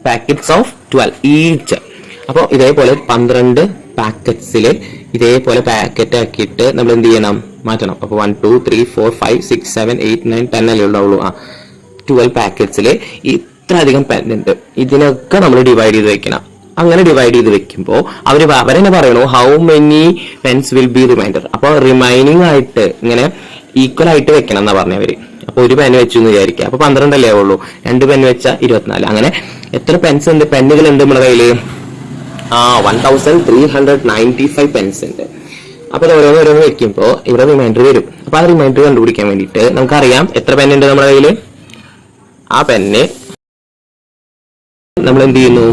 packets of 12 each. അപ്പോൾ ഇതേപോലെ 12 പാക്കറ്റ്സിൽ ഇതേപോലെ പാക്കറ്റ് ആക്കിയിട്ട് നമ്മൾ എന്ത് ചെയ്യണം? മാറ്റണം. അപ്പോൾ 1, 2, 3, 4, 5, 6, 7, 8, 9, 10 അല്ലേ ഉണ്ടാവുള്ളൂ. 12 പാക്കറ്റ്സിൽ ഇത്ര അധികം പെൻ ഉണ്ട്. ഇതിനൊക്കെ നമ്മൾ ഡിവൈഡ് ചെയ്ത് വെക്കണം. അങ്ങനെ ഡിവൈഡ് ചെയ്ത് വെക്കുമ്പോൾ അവരെന്നെ പറയണു how many pens will be reminder. അപ്പൊ റിമൈനിങ് ആയിട്ട് ഇങ്ങനെ ഈക്വൽ ആയിട്ട് വെക്കണം എന്നാ പറഞ്ഞവര്. അപ്പൊ ഒരു പെൻ വെച്ചു എന്ന് വിചാരിക്കുക. അപ്പൊ 12 അല്ലേ ഉള്ളൂ. 2 പെൻ വെച്ചാൽ 24. അങ്ങനെ എത്ര പെൻസ് ഉണ്ട്? പെന്നുകൾ ഉണ്ട് നമ്മുടെ കയ്യില്? 1395 പെൻസ് ഉണ്ട്. അപ്പൊ ഓരോന്ന് വെക്കുമ്പോൾ ഇവിടെ റിമൈൻഡർ വരും. അപ്പൊ ആ റിമൈൻഡർ കണ്ടുപിടിക്കാൻ വേണ്ടിയിട്ട് നമുക്കറിയാം എത്ര പെൻ ഉണ്ട് നമ്മുടെ കയ്യില്. ആ പെന്ന് നമ്മൾ എന്ത് ചെയ്യുന്നു?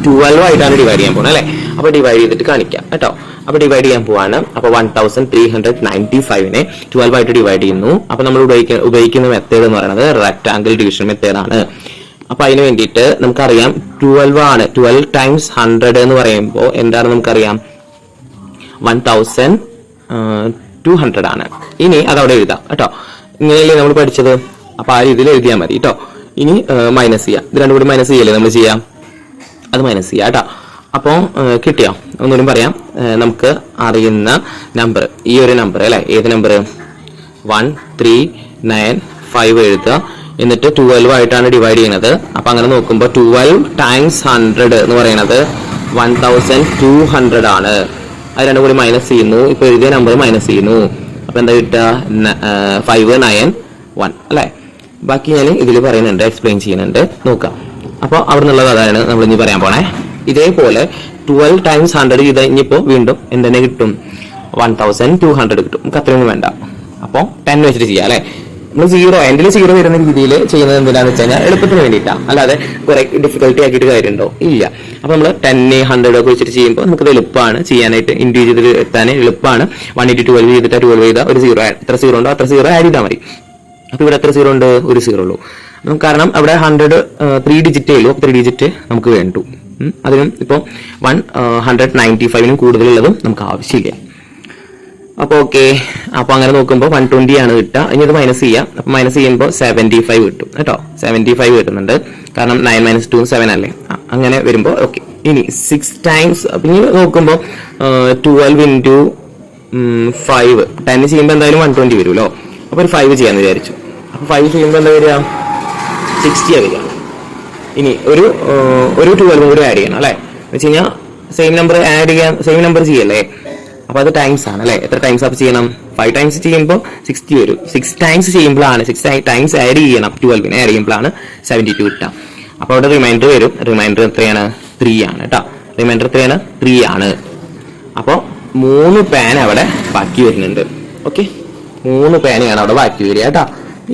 12 ആയിട്ടാണ് ഡിവൈഡ് ചെയ്യാൻ പോകുന്നത് അല്ലെ. അപ്പൊ ഡിവൈഡ് ചെയ്തിട്ട് കാണിക്കാം കേട്ടോ. അപ്പൊ ഡിവൈഡ് ചെയ്യാൻ പോവാണ്. അപ്പൊ 1395നെ 12 ആയിട്ട് ഡിവൈഡ് ചെയ്യുന്നു. അപ്പൊ നമ്മൾ ഉപയോഗിക്കുന്ന മെത്തേഡ് എന്ന് പറയുന്നത് റെക്ടാംഗിൾ ഡിവിഷൻ മെത്തേഡ് ആണ്. അപ്പൊ അതിന് വേണ്ടിയിട്ട് നമുക്കറിയാം 12 ആണ്. 12 ടൈംസ് 100 എന്ന് പറയുമ്പോൾ എന്താണ് നമുക്കറിയാം? 1200 ആണ്. ഇനി അതവിടെ എഴുതാം കേട്ടോ. ഇങ്ങനെയല്ലേ നമ്മൾ പഠിച്ചത്. അപ്പൊ ആ രീതിയിൽ എഴുതിയാൽ മതി കേട്ടോ. ഇനി മൈനസ് ചെയ്യാം. ഇത് രണ്ടും കൂടി മൈനസ് ചെയ്യല്ലേ നമ്മൾ ചെയ്യാം. അത് മൈനസ് ചെയ്യാം കേട്ടോ. അപ്പോൾ കിട്ടിയോ? ഒന്നുകൂടി പറയാം. നമുക്ക് അറിയുന്ന നമ്പർ ഈ ഒരു നമ്പർ അല്ലെ. ഏത് നമ്പർ? 1395 എഴുതുക. എന്നിട്ട് 12 ആയിട്ടാണ് ഡിവൈഡ് ചെയ്യുന്നത്. അപ്പൊ അങ്ങനെ നോക്കുമ്പോൾ 12 ടൈംസ് 100 എന്ന് പറയുന്നത് 1200 ആണ് അത് രണ്ടും കൂടി മൈനസ് ചെയ്യുന്നു. ഇപ്പൊ എഴുതിയ നമ്പർ മൈനസ് ചെയ്യുന്നു. അപ്പൊ എന്താ കിട്ടുക? 5 9 1 അല്ലെ. ബാക്കി ഞാൻ ഇതിൽ പറയുന്നുണ്ട്, എക്സ്പ്ലെയിൻ ചെയ്യുന്നുണ്ട്, നോക്കാം. അപ്പൊ അവിടെ നിന്നുള്ളത് അതാണ് നമ്മൾ ഇനി പറയാൻ പോണേ. ഇതേപോലെ 12 ടൈംസ് 100 ചെയ്ത് ഇനിയിപ്പോ വീണ്ടും എന്തെന്നെ കിട്ടും? 1200 കിട്ടും. നമുക്ക് അത്രയൊന്നും വേണ്ട. അപ്പോൾ 10 വെച്ചിട്ട് ചെയ്യാം അല്ലെ. നമ്മൾ 0 എൻഡിൽ 0 വരുന്ന രീതിയിൽ ചെയ്യുന്നത് എന്തിനാന്ന് വെച്ച് കഴിഞ്ഞാൽ എളുപ്പത്തിന് വേണ്ടിയിട്ടാണ്, അല്ലാതെ കുറെ ഡിഫിക്കൽട്ടി ആക്കിയിട്ട് കാര്യമുണ്ടോ? ഇല്ല. അപ്പൊ നമ്മൾ 10 100 ഒക്കെ വെച്ചിട്ട് ചെയ്യുമ്പോൾ നമുക്കത് എളുപ്പമാണ് ചെയ്യാനായിട്ട്, ഇൻഡിവിജ്വൽ എത്താൻ എളുപ്പമാണ്. 1 into 12 ചെയ്തിട്ട് 12 ചെയ്താൽ ഒരു 0 എത്ര 0 ഉണ്ടോ അത്ര 0 ആഡ് ചെയ്താൽ മതി. അപ്പൊ ഇവിടെ എത്ര 0 ഉണ്ട്? ഒരു 0 ഉള്ളൂ. കാരണം അവിടെ 100 3 ഡിജിറ്റേ ഉള്ളൂ. 3 ഡിജിറ്റ് നമുക്ക് വേണ്ടു. അതിനും ഇപ്പൊ 195നും കൂടുതലുള്ളതും നമുക്ക് ആവശ്യമില്ല. അപ്പൊ ഓക്കെ. അപ്പൊ അങ്ങനെ നോക്കുമ്പോൾ 120 ആണ് കിട്ടുക. ഇനി അത് മൈനസ് ചെയ്യാം. അപ്പൊ മൈനസ് ചെയ്യുമ്പോൾ 75 കിട്ടും കേട്ടോ. 75 കിട്ടുന്നുണ്ട്. കാരണം 9 - 2 7 അല്ലേ. അങ്ങനെ വരുമ്പോൾ ഓക്കെ. ഇനി 6 ടൈംസ് ഇനി നോക്കുമ്പോൾ 12 into 5 10 ചെയ്യുമ്പോൾ എന്തായാലും 120 വരുമല്ലോ. അപ്പൊ ഒരു 5 ചെയ്യാന്ന് വിചാരിച്ചു. അപ്പൊ 5 ചെയ്യുമ്പോൾ എന്താ വരിക? 60 വരിക. ഇനി ഒരു 12 കൂടി ആഡ് ചെയ്യണം അല്ലെ. എന്ന് വെച്ച് കഴിഞ്ഞാൽ സെയിം നമ്പർ ആഡ് ചെയ്യാൻ, സെയിം നമ്പർ ചെയ്യല്ലേ. അപ്പൊ അത് ടൈംസ് ആണ് അല്ലെ. എത്ര ടൈംസ് അപ്പ് ചെയ്യണം? 5 ടൈംസ് ചെയ്യുമ്പോൾ 60 വരും. 6 ടൈംസ് ചെയ്യുമ്പോഴാണ് 6 ടൈംസ് ആഡ് ചെയ്യണം. 12 ആഡ് ചെയ്യുമ്പോഴാണ് 72 കിട്ടുക. അപ്പൊ അവിടെ റിമൈൻഡർ വരും. റിമൈൻഡർ എത്രയാണ്? 3 ആണ് കേട്ടോ. റിമൈൻഡർ എത്രയാണ്? 3 ആണ്. അപ്പോൾ 3 പാൻ അവിടെ ബാക്കി വരുന്നുണ്ട്. ഓക്കെ, 3 പാനാണ് അവിടെ ബാക്കി വരിക കേട്ടോ.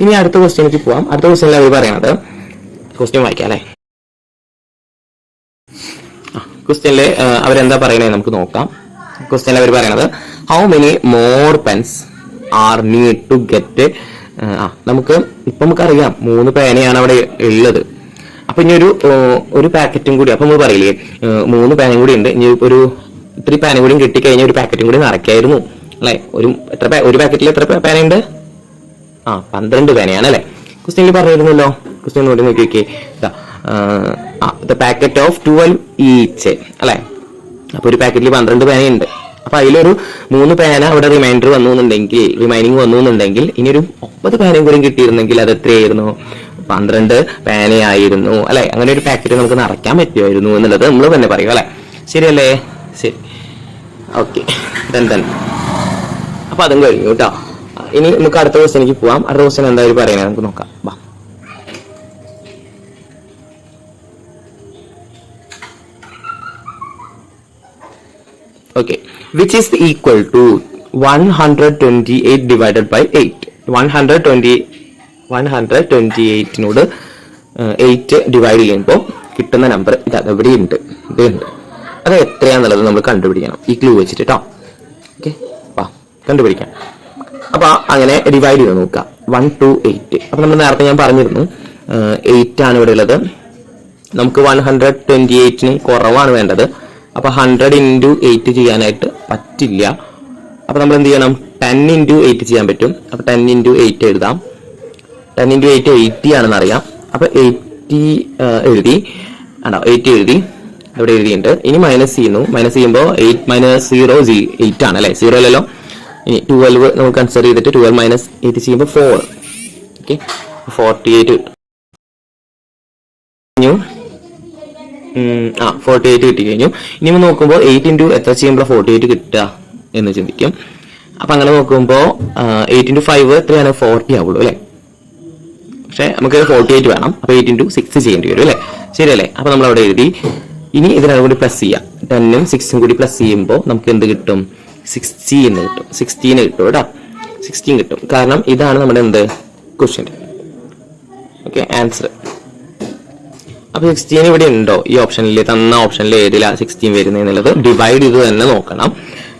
ഇനി അടുത്ത ക്വസ്റ്റ്യനിലേക്ക് പോവാം. അടുത്ത ക്വസ്റ്റ്യനിൽ അവർ പറയണത്, ക്വസ്റ്റ്യൻ വായിക്കാം അല്ലെ. ക്വസ്റ്റ്യനിൽ അവരെന്താ പറയണേ നമുക്ക് നോക്കാം. ക്വസ്റ്റ്യനിൽ അവർ പറയണത് how many more pens are need to get. നമുക്ക് ഇപ്പൊ നമുക്കറിയാം 3 പേനയാണ് അവിടെ ഉള്ളത്. അപ്പൊ ഇനി ഒരു പാക്കറ്റും കൂടി, അപ്പൊ നമ്മൾ പറയില്ലേ 3 പേനയും കൂടി ഉണ്ട്, ഇനി ഒരു 3 പേന കൂടി കിട്ടിക്കഴിഞ്ഞാൽ ഒരു പാക്കറ്റും കൂടി നിറയ്ക്കായിരുന്നു അല്ലെ. ഒരു പാക്കറ്റിൽ എത്ര പേനയുണ്ട്? 12 പേനയാണ് അല്ലെ. ക്വസ്റ്റ്യനിൽ പറഞ്ഞിരുന്നല്ലോ. ക്വസ്റ്റ്യൻ നോക്കി നോക്കിക്കേ. ദ പാക്കറ്റ് ഓഫ് 12 ഈച്ച് അല്ലെ. അപ്പൊ ഒരു പാക്കറ്റിൽ 12 പേനയുണ്ട്. അപ്പൊ അതിലൊരു 3 പേന അവിടെ റിമൈൻഡർ റിമൈനിങ് വന്നു എന്നുണ്ടെങ്കിൽ ഇനി ഒരു 9 പേനയും കൂടി കിട്ടിയിരുന്നെങ്കിൽ അത് എത്രയായിരുന്നു? 12 പേനയായിരുന്നു അല്ലെ. അങ്ങനെ ഒരു പാക്കറ്റ് നമുക്ക് നിറയ്ക്കാൻ പറ്റുമായിരുന്നു എന്നുള്ളത് നമ്മൾ തന്നെ പറയും അല്ലെ. ശരിയല്ലേ? ശരി, ഓക്കെ. അപ്പൊ അതും കഴിഞ്ഞു കേട്ടോ. ഇനി നമുക്ക് അടുത്ത ക്വസ്റ്റ്യനിലേക്ക് പോവാം. അടുത്ത ക്വസ്റ്റ്യൻ എന്തായാലും പറയുന്നത് നമുക്ക് നോക്കാം. വാ. Okay, which is equal to 128 divided by 8. 128നോട് 8 divide ചെയ്യുമ്പോൾ കിട്ടുന്ന നമ്പർ ഇവിടെ ഉണ്ട്. അത് എത്രയാന്നുള്ളത് നമ്മൾ കണ്ടുപിടിക്കണം ഈ ക്ലൂ വെച്ചിട്ട് കേട്ടോ. ഓക്കെ, കണ്ടുപിടിക്കാം. അപ്പൊ അങ്ങനെ ഡിവൈഡ് ചെയ്ത് നോക്കാം. 1 to 8. അപ്പൊ നമ്മൾ നേരത്തെ ഞാൻ പറഞ്ഞിരുന്നു 8 ആണ് ഇവിടെ ഉള്ളത്. നമുക്ക് 128നും കുറവാണ് വേണ്ടത്. അപ്പൊ 100 into 8 ചെയ്യാനായിട്ട് പറ്റില്ല. അപ്പൊ നമ്മൾ എന്ത് ചെയ്യണം? 10 into 8 ചെയ്യാൻ പറ്റും. അപ്പൊ 10 into 8 എഴുതാം. 10 into 8 80 ആണെന്ന് അറിയാം. അപ്പൊ 80 എഴുതി. 80 എഴുതി, ഇവിടെ എഴുതിയിട്ടുണ്ട്. ഇനി മൈനസ് ചെയ്യുന്നു. മൈനസ് ചെയ്യുമ്പോൾ 8 - 0 8 ആണ് അല്ലെ. 0 അല്ലല്ലോ. ഇനി 12 നമുക്ക് കൺസിഡർ ചെയ്തിട്ട് 12 - 8 ചെയ്യുമ്പോൾ 4. ഓക്കെ, 48 കഴിഞ്ഞു. 48 കിട്ടി കഴിഞ്ഞു. ഇനി നോക്കുമ്പോൾ 8 into എത്ര ചെയ്യുമ്പോൾ 48 കിട്ടുക എന്ന് ചിന്തിക്കും. അപ്പൊ അങ്ങനെ നോക്കുമ്പോൾ 8 into 5 എത്രയാണ്? 40 ആവുള്ളൂ അല്ലെ. പക്ഷെ നമുക്ക് 48 വേണം. അപ്പൊ 8 into 6 ചെയ്യേണ്ടി വരും അല്ലെ. ശരിയല്ലേ? അപ്പൊ നമ്മൾ അവിടെ എഴുതി. ഇനി ഇതിനോട് കൂടി പ്ലസ് ചെയ്യാം. 10ഉം 6ഉം കൂടി പ്ലസ് ചെയ്യുമ്പോൾ നമുക്ക് എന്ത് കിട്ടും? 16 കിട്ടും. 16 കിട്ടും കേട്ടോ. 16 കിട്ടും. കാരണം ഇതാണ് നമ്മുടെ എന്ത് ക്വസ്റ്റ്യൻ. Okay, answer. അപ്പൊ 16 ഇവിടെ ഉണ്ടോ? ഈ ഓപ്ഷനിൽ തന്ന ഓപ്ഷനിൽ ഏതിലാ 16 വരുന്നത് എന്നുള്ളത് ഡിവൈഡ് ചെയ്ത് തന്നെ നോക്കണം.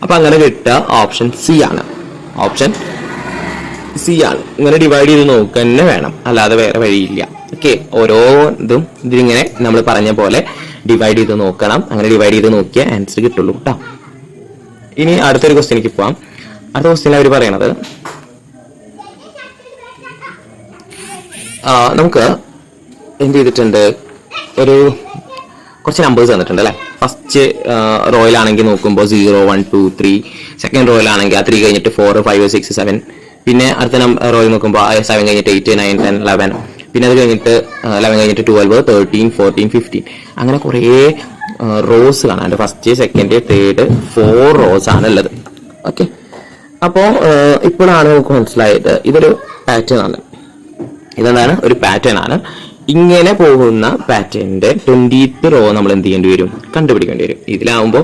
അപ്പൊ അങ്ങനെ കിട്ടുക ഓപ്ഷൻ സി ആണ്. ഓപ്ഷൻ സി ആണ്. ഇങ്ങനെ ഡിവൈഡ് ചെയ്ത് നോക്കുക തന്നെ വേണം, അല്ലാതെ വേറെ വഴിയില്ല. ഓക്കെ, ഓരോ ഇതും ഇതിങ്ങനെ നമ്മൾ പറഞ്ഞ പോലെ ഡിവൈഡ് ചെയ്ത് നോക്കണം. അങ്ങനെ ഡിവൈഡ് ചെയ്ത് നോക്കിയ ആൻസർ കിട്ടുള്ളൂ കേട്ടോ. ഇനി അടുത്തൊരു ക്വസ്റ്റ്യനിലേക്ക് പോവാം. അടുത്ത ക്വസ്റ്റ്യൻ അവർ പറയണത് നമുക്ക് എന്ത് ചെയ്തിട്ടുണ്ട്? കുറച്ച് നമ്പേഴ്സ് തന്നിട്ടുണ്ട് അല്ലെ. ഫസ്റ്റ് റോയിലാണെങ്കിൽ നോക്കുമ്പോൾ 0 1 2 3. സെക്കൻഡ് റോയിലാണെങ്കിൽ 3 കഴിഞ്ഞിട്ട് 4 5 6 7. പിന്നെ അടുത്ത റോയിൽ നോക്കുമ്പോൾ 7 കഴിഞ്ഞിട്ട് 8 9 10 11. പിന്നെ അത് കഴിഞ്ഞിട്ട് 11 കഴിഞ്ഞിട്ട് 12 13 14 15. അങ്ങനെ കുറേ റോസ് കാണാൻ. ഫസ്റ്റ്, സെക്കൻഡ്, തേർഡ്, 4 റോസ് ആണ് ഉള്ളത്. ഓക്കെ, അപ്പോ ഇപ്പോഴാണ് നമുക്ക് മനസ്സിലായത് ഇതൊരു പാറ്റേൺ ആണ്. ഇതെന്താണ്? ഒരു പാറ്റേൺ ആണ്. ഇങ്ങനെ പോകുന്ന പാറ്റേണിന്റെ 20th റോ നമ്മൾ എന്ത് ചെയ്യേണ്ടി വരും? കണ്ടുപിടിക്കേണ്ടി വരും. ഇതിലാവുമ്പോൾ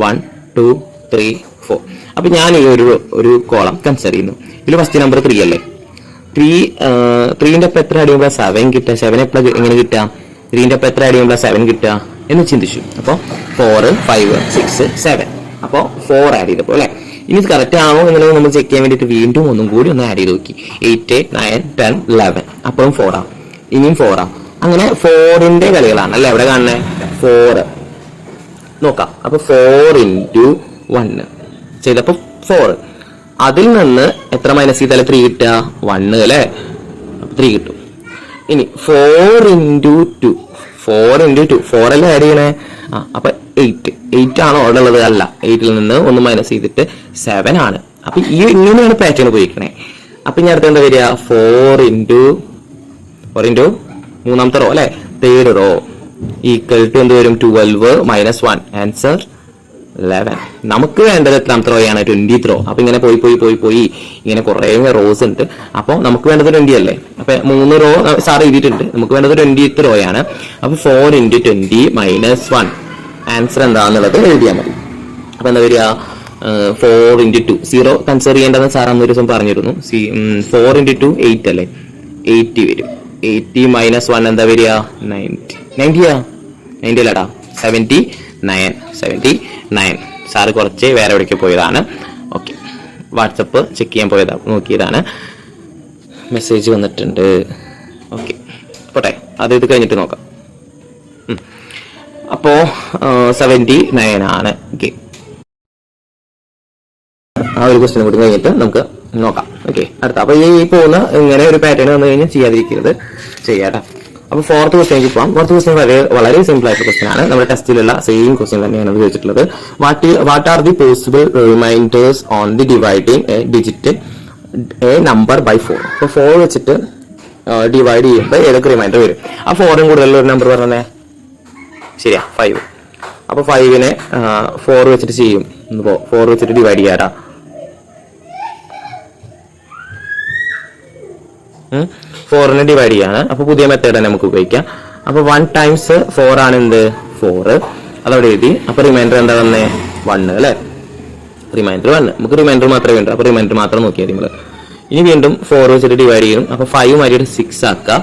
1 2 3 4. അപ്പൊ ഞാൻ ഈ ഒരു കോളം കൺസിഡർ ചെയ്യുന്നു. ഇതിൽ ഫസ്റ്റ് നമ്പർ 3 അല്ലേ? 3ന്റെ ഒപ്പം എത്ര ആഡ് ചെയ്യുമ്പോൾ 7 കിട്ടുക? 7 എപ്പോഴും എങ്ങനെ കിട്ടുക? 3ന്റെ ഒപ്പം എത്ര ആഡ് ചെയ്യുമ്പോൾ 7 കിട്ടുക എന്ന് ചിന്തിച്ചു. അപ്പോൾ 4 5 6 7. അപ്പോൾ 4 ആഡ് ചെയ്തപ്പോൾ അല്ലെ? ഇനി ഇത് കറക്റ്റ് ആണോ എന്നുള്ളത് നമ്മൾ ചെക്ക് ചെയ്യാൻ വേണ്ടിയിട്ട് വീണ്ടും ഒന്നും കൂടി ഒന്ന് ആഡ് ചെയ്ത് നോക്കി. 8 9 10 11. അപ്പോഴും 4 ആണ്, ഇനിയും 4 ആണ്. അങ്ങനെ 4ന്റെ കളികളാണ് അല്ലെ ഇവിടെ കാണുന്നത്. 4 നോക്കാം. അപ്പൊ 4 × 1 ചെയ്തപ്പോ 4. അതിൽ നിന്ന് എത്ര മൈനസ് ചെയ്താലും 3 കിട്ടുക? 1 അല്ലെ? 3 കിട്ടും. ഇനി 4 × 2. 4 × 2 4 അല്ലേ ആഡ് ചെയ്യണേ? അപ്പൊ 8 ആണോ അവിടെ ഉള്ളത്? അല്ല, 8ൽ നിന്ന് 1 മൈനസ് ചെയ്തിട്ട് 7 ആണ്. അപ്പൊ ഇങ്ങനെയാണ് പാറ്റേൺ ഉപയോഗിക്കണേ. അപ്പൊ ഇനി അടുത്ത് എന്താ വരിക? 4 × മൂന്നാമത്തെ റോ അല്ലെ? തേർഡ് റോ ഈക്വൽ ടു എന്ത് വരും? 12 - 1. ആൻസർ 11. നമുക്ക് വേണ്ടത് എത്രാമത്തെ റോ ആണ്? 20th raw. അപ്പൊ ഇങ്ങനെ പോയി ഇങ്ങനെ കുറെ റോസ് ഉണ്ട്. അപ്പൊ നമുക്ക് വേണ്ടത് 20 അല്ലേ? അപ്പൊ 3 റോ സാർ എഴുതിയിട്ടുണ്ട്. നമുക്ക് വേണ്ടത് 20th റോ ആണ്. അപ്പൊ 4 × 20 - 1. ആൻസർ എന്താണെന്നുള്ളത് എഴുതിയാൽ മതി. അപ്പൊ എന്താ വരിക? 4 × 2 0 കൺസിഡർ ചെയ്യേണ്ടതെന്ന് സാർ അന്നൊരു ദിവസം പറഞ്ഞിരുന്നു. 4 × 2 8 അല്ലേ? 80 വരും. 80 - 1 എന്താ വരിക? 90 അല്ലടാ, 79. സാറ് കുറച്ച് വേറെ എവിടേക്ക് പോയതാണ്. ഓക്കെ, വാട്സപ്പ് ചെക്ക് ചെയ്യാൻ നോക്കിയതാണ്. മെസ്സേജ് വന്നിട്ടുണ്ട്. ഓക്കെ, പോട്ടെ, അത് ഇത് കഴിഞ്ഞിട്ട് നോക്കാം. അപ്പോ 79 ആണ്. ഓക്കെ, ആ ഒരു ക്വസ്റ്റ്യൻ കൂടി കഴിഞ്ഞിട്ട് നമുക്ക് നോക്കാം. ഓക്കെ, അടുത്ത. അപ്പൊ ഈ പോകുന്ന ഇങ്ങനെ ഒരു പാറ്റേൺ വന്നു കഴിഞ്ഞാൽ ചെയ്യാതിരിക്കരുത്, ചെയ്യാട്ടോ. അപ്പൊ 4th ക്വസ്റ്റ്യനിലേക്ക് പോകാം. 4th ക്വസ്റ്റ്യൻ വളരെ സിമ്പിൾ ആയിട്ടുള്ള ക്വസ്റ്റ്യൻ ആണ്. നമ്മുടെ ടെസ്റ്റിലുള്ള സെയിം ക്വസ്റ്റ്യൻ തന്നെയാണ് ചോദിച്ചിട്ടുള്ളത്. What are the possible reminders on the dividing a digit a number by 4? അപ്പൊ 4 വെച്ചിട്ട് ഡിവൈഡ് ചെയ്യുമ്പോൾ ഏതൊക്കെ റിമൈൻഡർ വരും? ആ 4 കൂടുതലുള്ള ഒരു നമ്പർ പറഞ്ഞേ. ശരിയാ, 5. അപ്പൊ 5നെ 4 വെച്ചിട്ട് ചെയ്യും. 4 വെച്ചിട്ട് ഡിവൈഡ് ചെയ്യാറാ. 4നെ ഡിവൈഡ് ചെയ്യാണ്. അപ്പൊ പുതിയ മെത്തേഡ് തന്നെ നമുക്ക് ഉപയോഗിക്കാം. അപ്പൊ 1 × 4 ആണ് എന്ത്? 4. അതവിടെ എഴുതി. അപ്പൊ റിമൈൻഡർ എന്താ വന്നേ? 1 അല്ലെ? റിമൈൻഡർ 1. നമുക്ക് റിമൈൻഡർ മാത്രമേ വേണ്ടൂ. അപ്പൊ റിമൈൻഡർ മാത്രം നോക്കിയാൽ നിങ്ങൾ. ഇനി വീണ്ടും 4 വെച്ചിട്ട് ഡിവൈഡ് ചെയ്യും. അപ്പൊ 5 മാറ്റിയിട്ട് 6 ആക്കുക.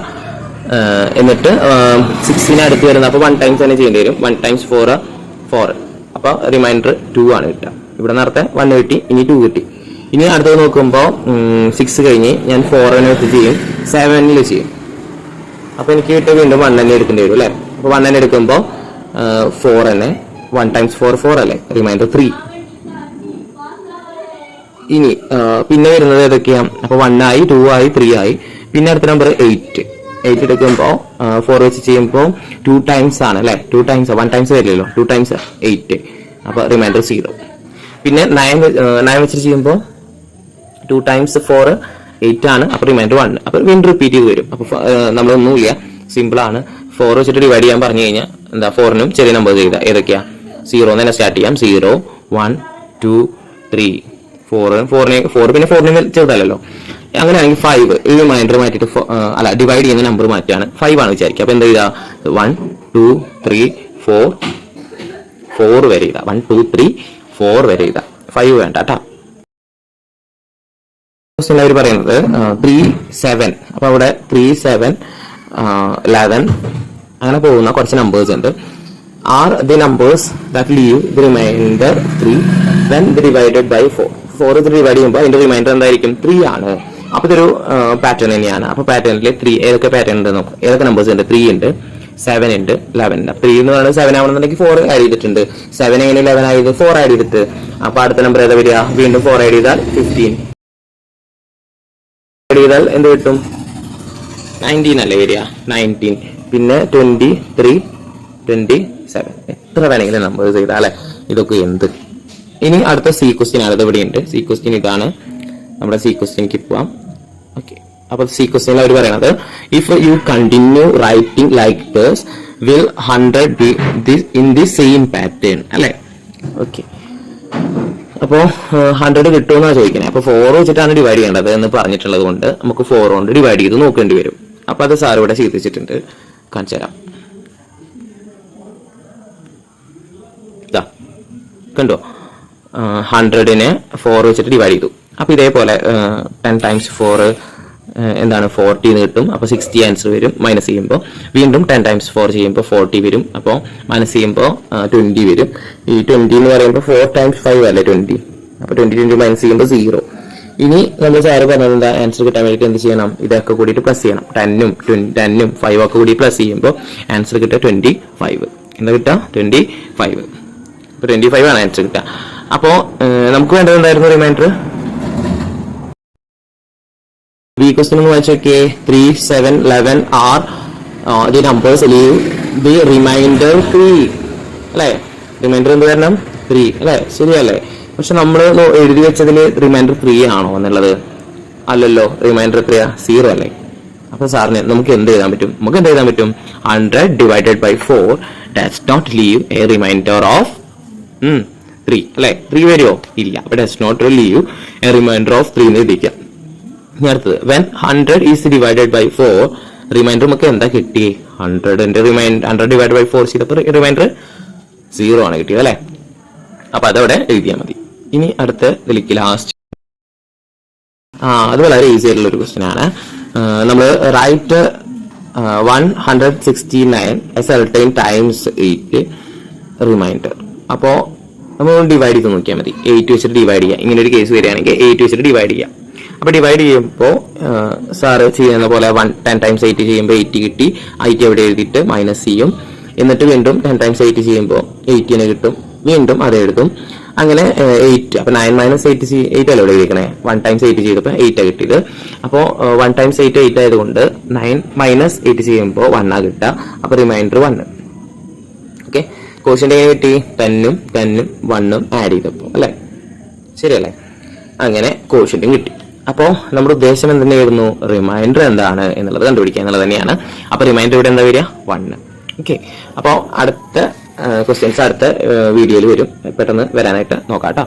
എന്നിട്ട് 6നെ അടുത്ത് വരുന്നത്. അപ്പൊ 1 ടൈംസ് തന്നെ ചെയ്യേണ്ടി വരും. 1 × 4 4. അപ്പൊ റിമൈൻഡർ 2 ആണ് കിട്ടുക. ഇവിടെ നേരത്തെ 1 കിട്ടി, ഇനി 2 കിട്ടി. ഇനി അടുത്തത് നോക്കുമ്പോൾ 6 കഴിഞ്ഞ് ഞാൻ 4നെ വെച്ച് ചെയ്യും, 7ൽ ചെയ്യും. അപ്പൊ എനിക്ക് കിട്ടിയ വീണ്ടും 1 തന്നെ എടുക്കേണ്ടി വരും അല്ലെ? അപ്പൊ 1 തന്നെ എടുക്കുമ്പോൾ 4 തന്നെ. 1 × 4 4 അല്ലേ? റിമൈൻഡർ 3. ഇനി പിന്നെ വരുന്നത് ഏതൊക്കെയാ? അപ്പൊ 1 ആയി, 2 ആയി, 3 ആയി. പിന്നെ അടുത്ത നമ്പർ 8 എടുക്കുമ്പോൾ 4 വെച്ച് ചെയ്യുമ്പോൾ 2 ടൈംസ് ആണ് അല്ലെ? 2 ടൈംസ് 1 ടൈംസ് വരില്ലല്ലോ. 2 ടൈംസ് 8. അപ്പൊ റിമൈൻഡർ 0. പിന്നെ 9 വെച്ചിട്ട് ചെയ്യുമ്പോൾ 2 ടൈംസ് 4 8 ആണ്. അപ്പൊ റിമൈൻഡർ 1. അപ്പൊ വീണ്ടും റിപ്പീറ്റ് ചെയ്ത് വരും. അപ്പൊ നമ്മളൊന്നുമില്ല, സിമ്പിൾ ആണ്. 4 വെച്ചിട്ട് ഡിവൈഡ് ചെയ്യാൻ പറഞ്ഞു കഴിഞ്ഞാൽ എന്താ? 4നും ചെറിയ നമ്പർ ചെയ്താൽ ഏതൊക്കെയാ? 0 തന്നെ സ്റ്റാർട്ട് ചെയ്യാം. 0 1 2 3 4 പിന്നെ 4ന് ചെറുതല്ലോ. അങ്ങനെയാണെങ്കിൽ 5 ഈ റിമൈൻഡർ മാറ്റിയിട്ട് അല്ല, ഡിവൈഡ് ചെയ്യുന്ന നമ്പർ മാറ്റിയാണ്. 5 ആണ് വിചാരിക്കുക. അപ്പൊ എന്താ ചെയ്താ? 1 2 3 4 വരെ ചെയ്താ. 1 2 3 4 വരെ ചെയ്താ. 5 വേണ്ട കേട്ടോ. അവർ പറയുന്നത് 3 7. അപ്പൊ അവിടെ 3 7 11 അങ്ങനെ പോകുന്ന കുറച്ച് നമ്പേഴ്സ് ഉണ്ട്. Are the numbers that leave the reminder 3 when divided by 4. 4 divide ചെയ്യുമ്പോൾ അതിന്റെ റിമൈൻഡർ എന്തായിരിക്കും? 3 ആണ്. അപ്പൊ ഇതൊരു പാറ്റേൺ തന്നെയാണ്. അപ്പൊ പാറ്റേണിൽ 3 ഏതൊക്കെ പാറ്റേൺ ഉണ്ട് നോക്കാം. ഏതൊക്കെ നമ്പേഴ്സ് ഉണ്ട്? 3 ഉണ്ട്, 7 ഉണ്ട്, 11 ഉണ്ട്. 3 എന്ന് പറയുന്നത് 7 ആവണമെന്നുണ്ടെങ്കിൽ 4 ആഡ് ചെയ്തിട്ടുണ്ട്. 7 എങ്ങനെ 11 ആയത്? 4 ആഡ് ചെയ്തിട്ട്. അപ്പൊ അടുത്ത നമ്പർ ഏതാ വരിക? വീണ്ടും 4 ആഡ് ചെയ്താൽ 15. ആഡ് ചെയ്താൽ എന്ത് കിട്ടും? 19 അല്ലേ വരിക? 19. പിന്നെ 23 27. എത്ര വേണമെങ്കിലും നമ്പേഴ്സ് ചെയ്താൽ അല്ലെ? ഇതൊക്കെ എന്ത്? ഇനി അടുത്ത സി ക്വസ്റ്റ്യൻ ആണ്. ഇത് ഇവിടെയുണ്ട്. സി ക്വസ്റ്റ്യൻ ഇതാണ്. നമ്മുടെ സി ക്വസ്റ്റ്യനിലേക്ക് പോവാം. ഓക്കെ, അപ്പൊ സി ക്വസ്റ്റ്യനിൽ അവർ പറയണത് if you continue writing like this will 100 be in the same pattern അല്ലെ? ഓക്കെ, അപ്പോ 100 കിട്ടുമെന്നാണ് ചോദിക്കണേ. അപ്പൊ 4 വെച്ചിട്ടാണ് ഡിവൈഡ് ചെയ്യേണ്ടത് എന്ന് പറഞ്ഞിട്ടുള്ളത് കൊണ്ട് നമുക്ക് 4 കൊണ്ട് ഡിവൈഡ് ചെയ്ത് നോക്കേണ്ടി വരും. അപ്പൊ അത് സാർ ഇവിടെ ചെയ്ത് വെച്ചിട്ടുണ്ട്, കാണിച്ചു തരാം. കണ്ടോ, 100നെ 4 വെച്ചിട്ട് ഡിവൈഡ് ചെയ്തു. അപ്പൊ ഇതേപോലെ 10 ടൈംസ് 4 എന്താണ് 40 എന്ന് കിട്ടും. അപ്പൊ 60 ആൻസർ വരും. മൈനസ് ചെയ്യുമ്പോൾ വീണ്ടും 10 ടൈംസ് 4 ചെയ്യുമ്പോൾ 40 വരും. അപ്പോൾ മൈനസ് ചെയ്യുമ്പോൾ 20 വരും. ഈ 20 എന്ന് പറയുമ്പോൾ 4 ടൈംസ് 5 അല്ലേ 20. അപ്പൊ 20 മൈനസ് ചെയ്യുമ്പോൾ 0. ഇനി നമ്മൾ സാറ് പറഞ്ഞത് എന്താ, ആൻസർ കിട്ടാൻ വേണ്ടിയിട്ട് എന്ത് ചെയ്യണം, ഇതൊക്കെ കൂടിയിട്ട് പ്ലസ് ചെയ്യണം. 10ഉം 5 ഒക്കെ കൂടി പ്ലസ് ചെയ്യുമ്പോൾ ആൻസർ കിട്ടുക 25. എന്താ കിട്ടുക 25. അപ്പൊ 25 ആണ് ആൻസർ കിട്ടുക. അപ്പോ നമുക്ക് വേണ്ടത് എന്തായിരുന്നു റിമൈൻഡർ? ബി ക്വസ്റ്റ്യൻ ഒന്ന് വായിച്ചു നോക്കിയേ. 3, 7, 11 are the numbers leave the reminder 3 അല്ലെ? റിമൈൻഡർ എന്ത് വരണം 3 അല്ലെ? ശരിയല്ലേ? പക്ഷെ നമ്മൾ എഴുതി വെച്ചതിൽ റിമൈൻഡർ 3 ആണോ എന്നുള്ളത്? അല്ലല്ലോ, റിമൈൻഡർ എത്രയാ 0 അല്ലേ? അപ്പൊ സാറിന് നമുക്ക് എന്ത് എഴുതാൻ പറ്റും? 100 divided by 4 does not leave a reminder of 3 അല്ലെ? 3 വരുമോ? ഇല്ല. അപ്പൊ does not leave a reminder of 3 എന്ന് എഴുതിക്കാം. ഇനി അടുത്തത്, when 100 is divided by 4 reminder നമുക്ക് എന്താ കിട്ടി? 100 ഡിവൈഡ് ബൈ 4 ചെയ്തപ്പോൾ റിമൈൻഡർ 0 ആണ് കിട്ടിയത് അല്ലെ? അപ്പൊ അതവിടെ എഴുതിയാൽ മതി. ഇനി അടുത്ത ഇതിലേക്ക് ലാസ്റ്റ്, അത് വളരെ ഈസി ആയിട്ടുള്ള ഒരു ക്വസ്റ്റ്യൻ ആണ്. നമ്മൾ റൈറ്റ് 169 സെർട്ടൈൻ ടൈംസ് 8 റിമൈൻഡർ. അപ്പോ നമ്മൾ ഡിവൈഡ് ചെയ്ത് നോക്കിയാൽ മതി. 8 വെച്ചിട്ട് ഡിവൈഡ് ചെയ്യാം. ഇങ്ങനെ ഒരു കേസ് വരികയാണെങ്കിൽ 8 വെച്ചിട്ട് ഡിവൈഡ് ചെയ്യാം. അപ്പൊ ഡിവൈഡ് ചെയ്യുമ്പോൾ സാറ് ചെയ്യുന്ന പോലെ 10 ടൈംസ് 8 ചെയ്യുമ്പോൾ 80 കിട്ടി. 80 എവിടെ എഴുതിയിട്ട് മൈനസ് ചെയ്യും. എന്നിട്ട് വീണ്ടും 10 ടൈംസ് 8 ചെയ്യുമ്പോൾ 80 കിട്ടും. വീണ്ടും അത് എഴുതും. അങ്ങനെ 8. അപ്പൊ 9 മൈനസ് 8 അല്ല ഇവിടെ എഴുതിക്കണേ. 1 ടൈംസ് 8 ചെയ്തപ്പോൾ 8 കിട്ടിയത്. അപ്പോൾ 1 ടൈംസ് 8 ആയതുകൊണ്ട് 9 മൈനസ് 8 ചെയ്യുമ്പോൾ 1 കിട്ടുക. അപ്പൊ റിമൈൻഡർ 1. ഓക്കെ, ക്വസ്റ്റ്യൻ കിട്ടി 10ഉം 1ഉം ആഡ് ചെയ്തപ്പോൾ അല്ലെ? ശരിയല്ലേ? അങ്ങനെ ക്വസ്റ്റ്യൻ കിട്ടി. അപ്പോൾ നമ്മുടെ ഉദ്ദേശം എന്തിനായിരുന്നു? റിമൈൻഡർ എന്താണ് എന്നുള്ളത് കണ്ടുപിടിക്കുക എന്നുള്ളത് തന്നെയാണ്. അപ്പൊ റിമൈൻഡർ ഇവിടെ എന്താ വരിക? 1. ഓക്കെ, അപ്പോൾ അടുത്ത ക്വസ്റ്റ്യൻസ് അടുത്ത വീഡിയോയിൽ വരും. പെട്ടെന്ന് വരാനായിട്ട് നോക്കാം കേട്ടോ.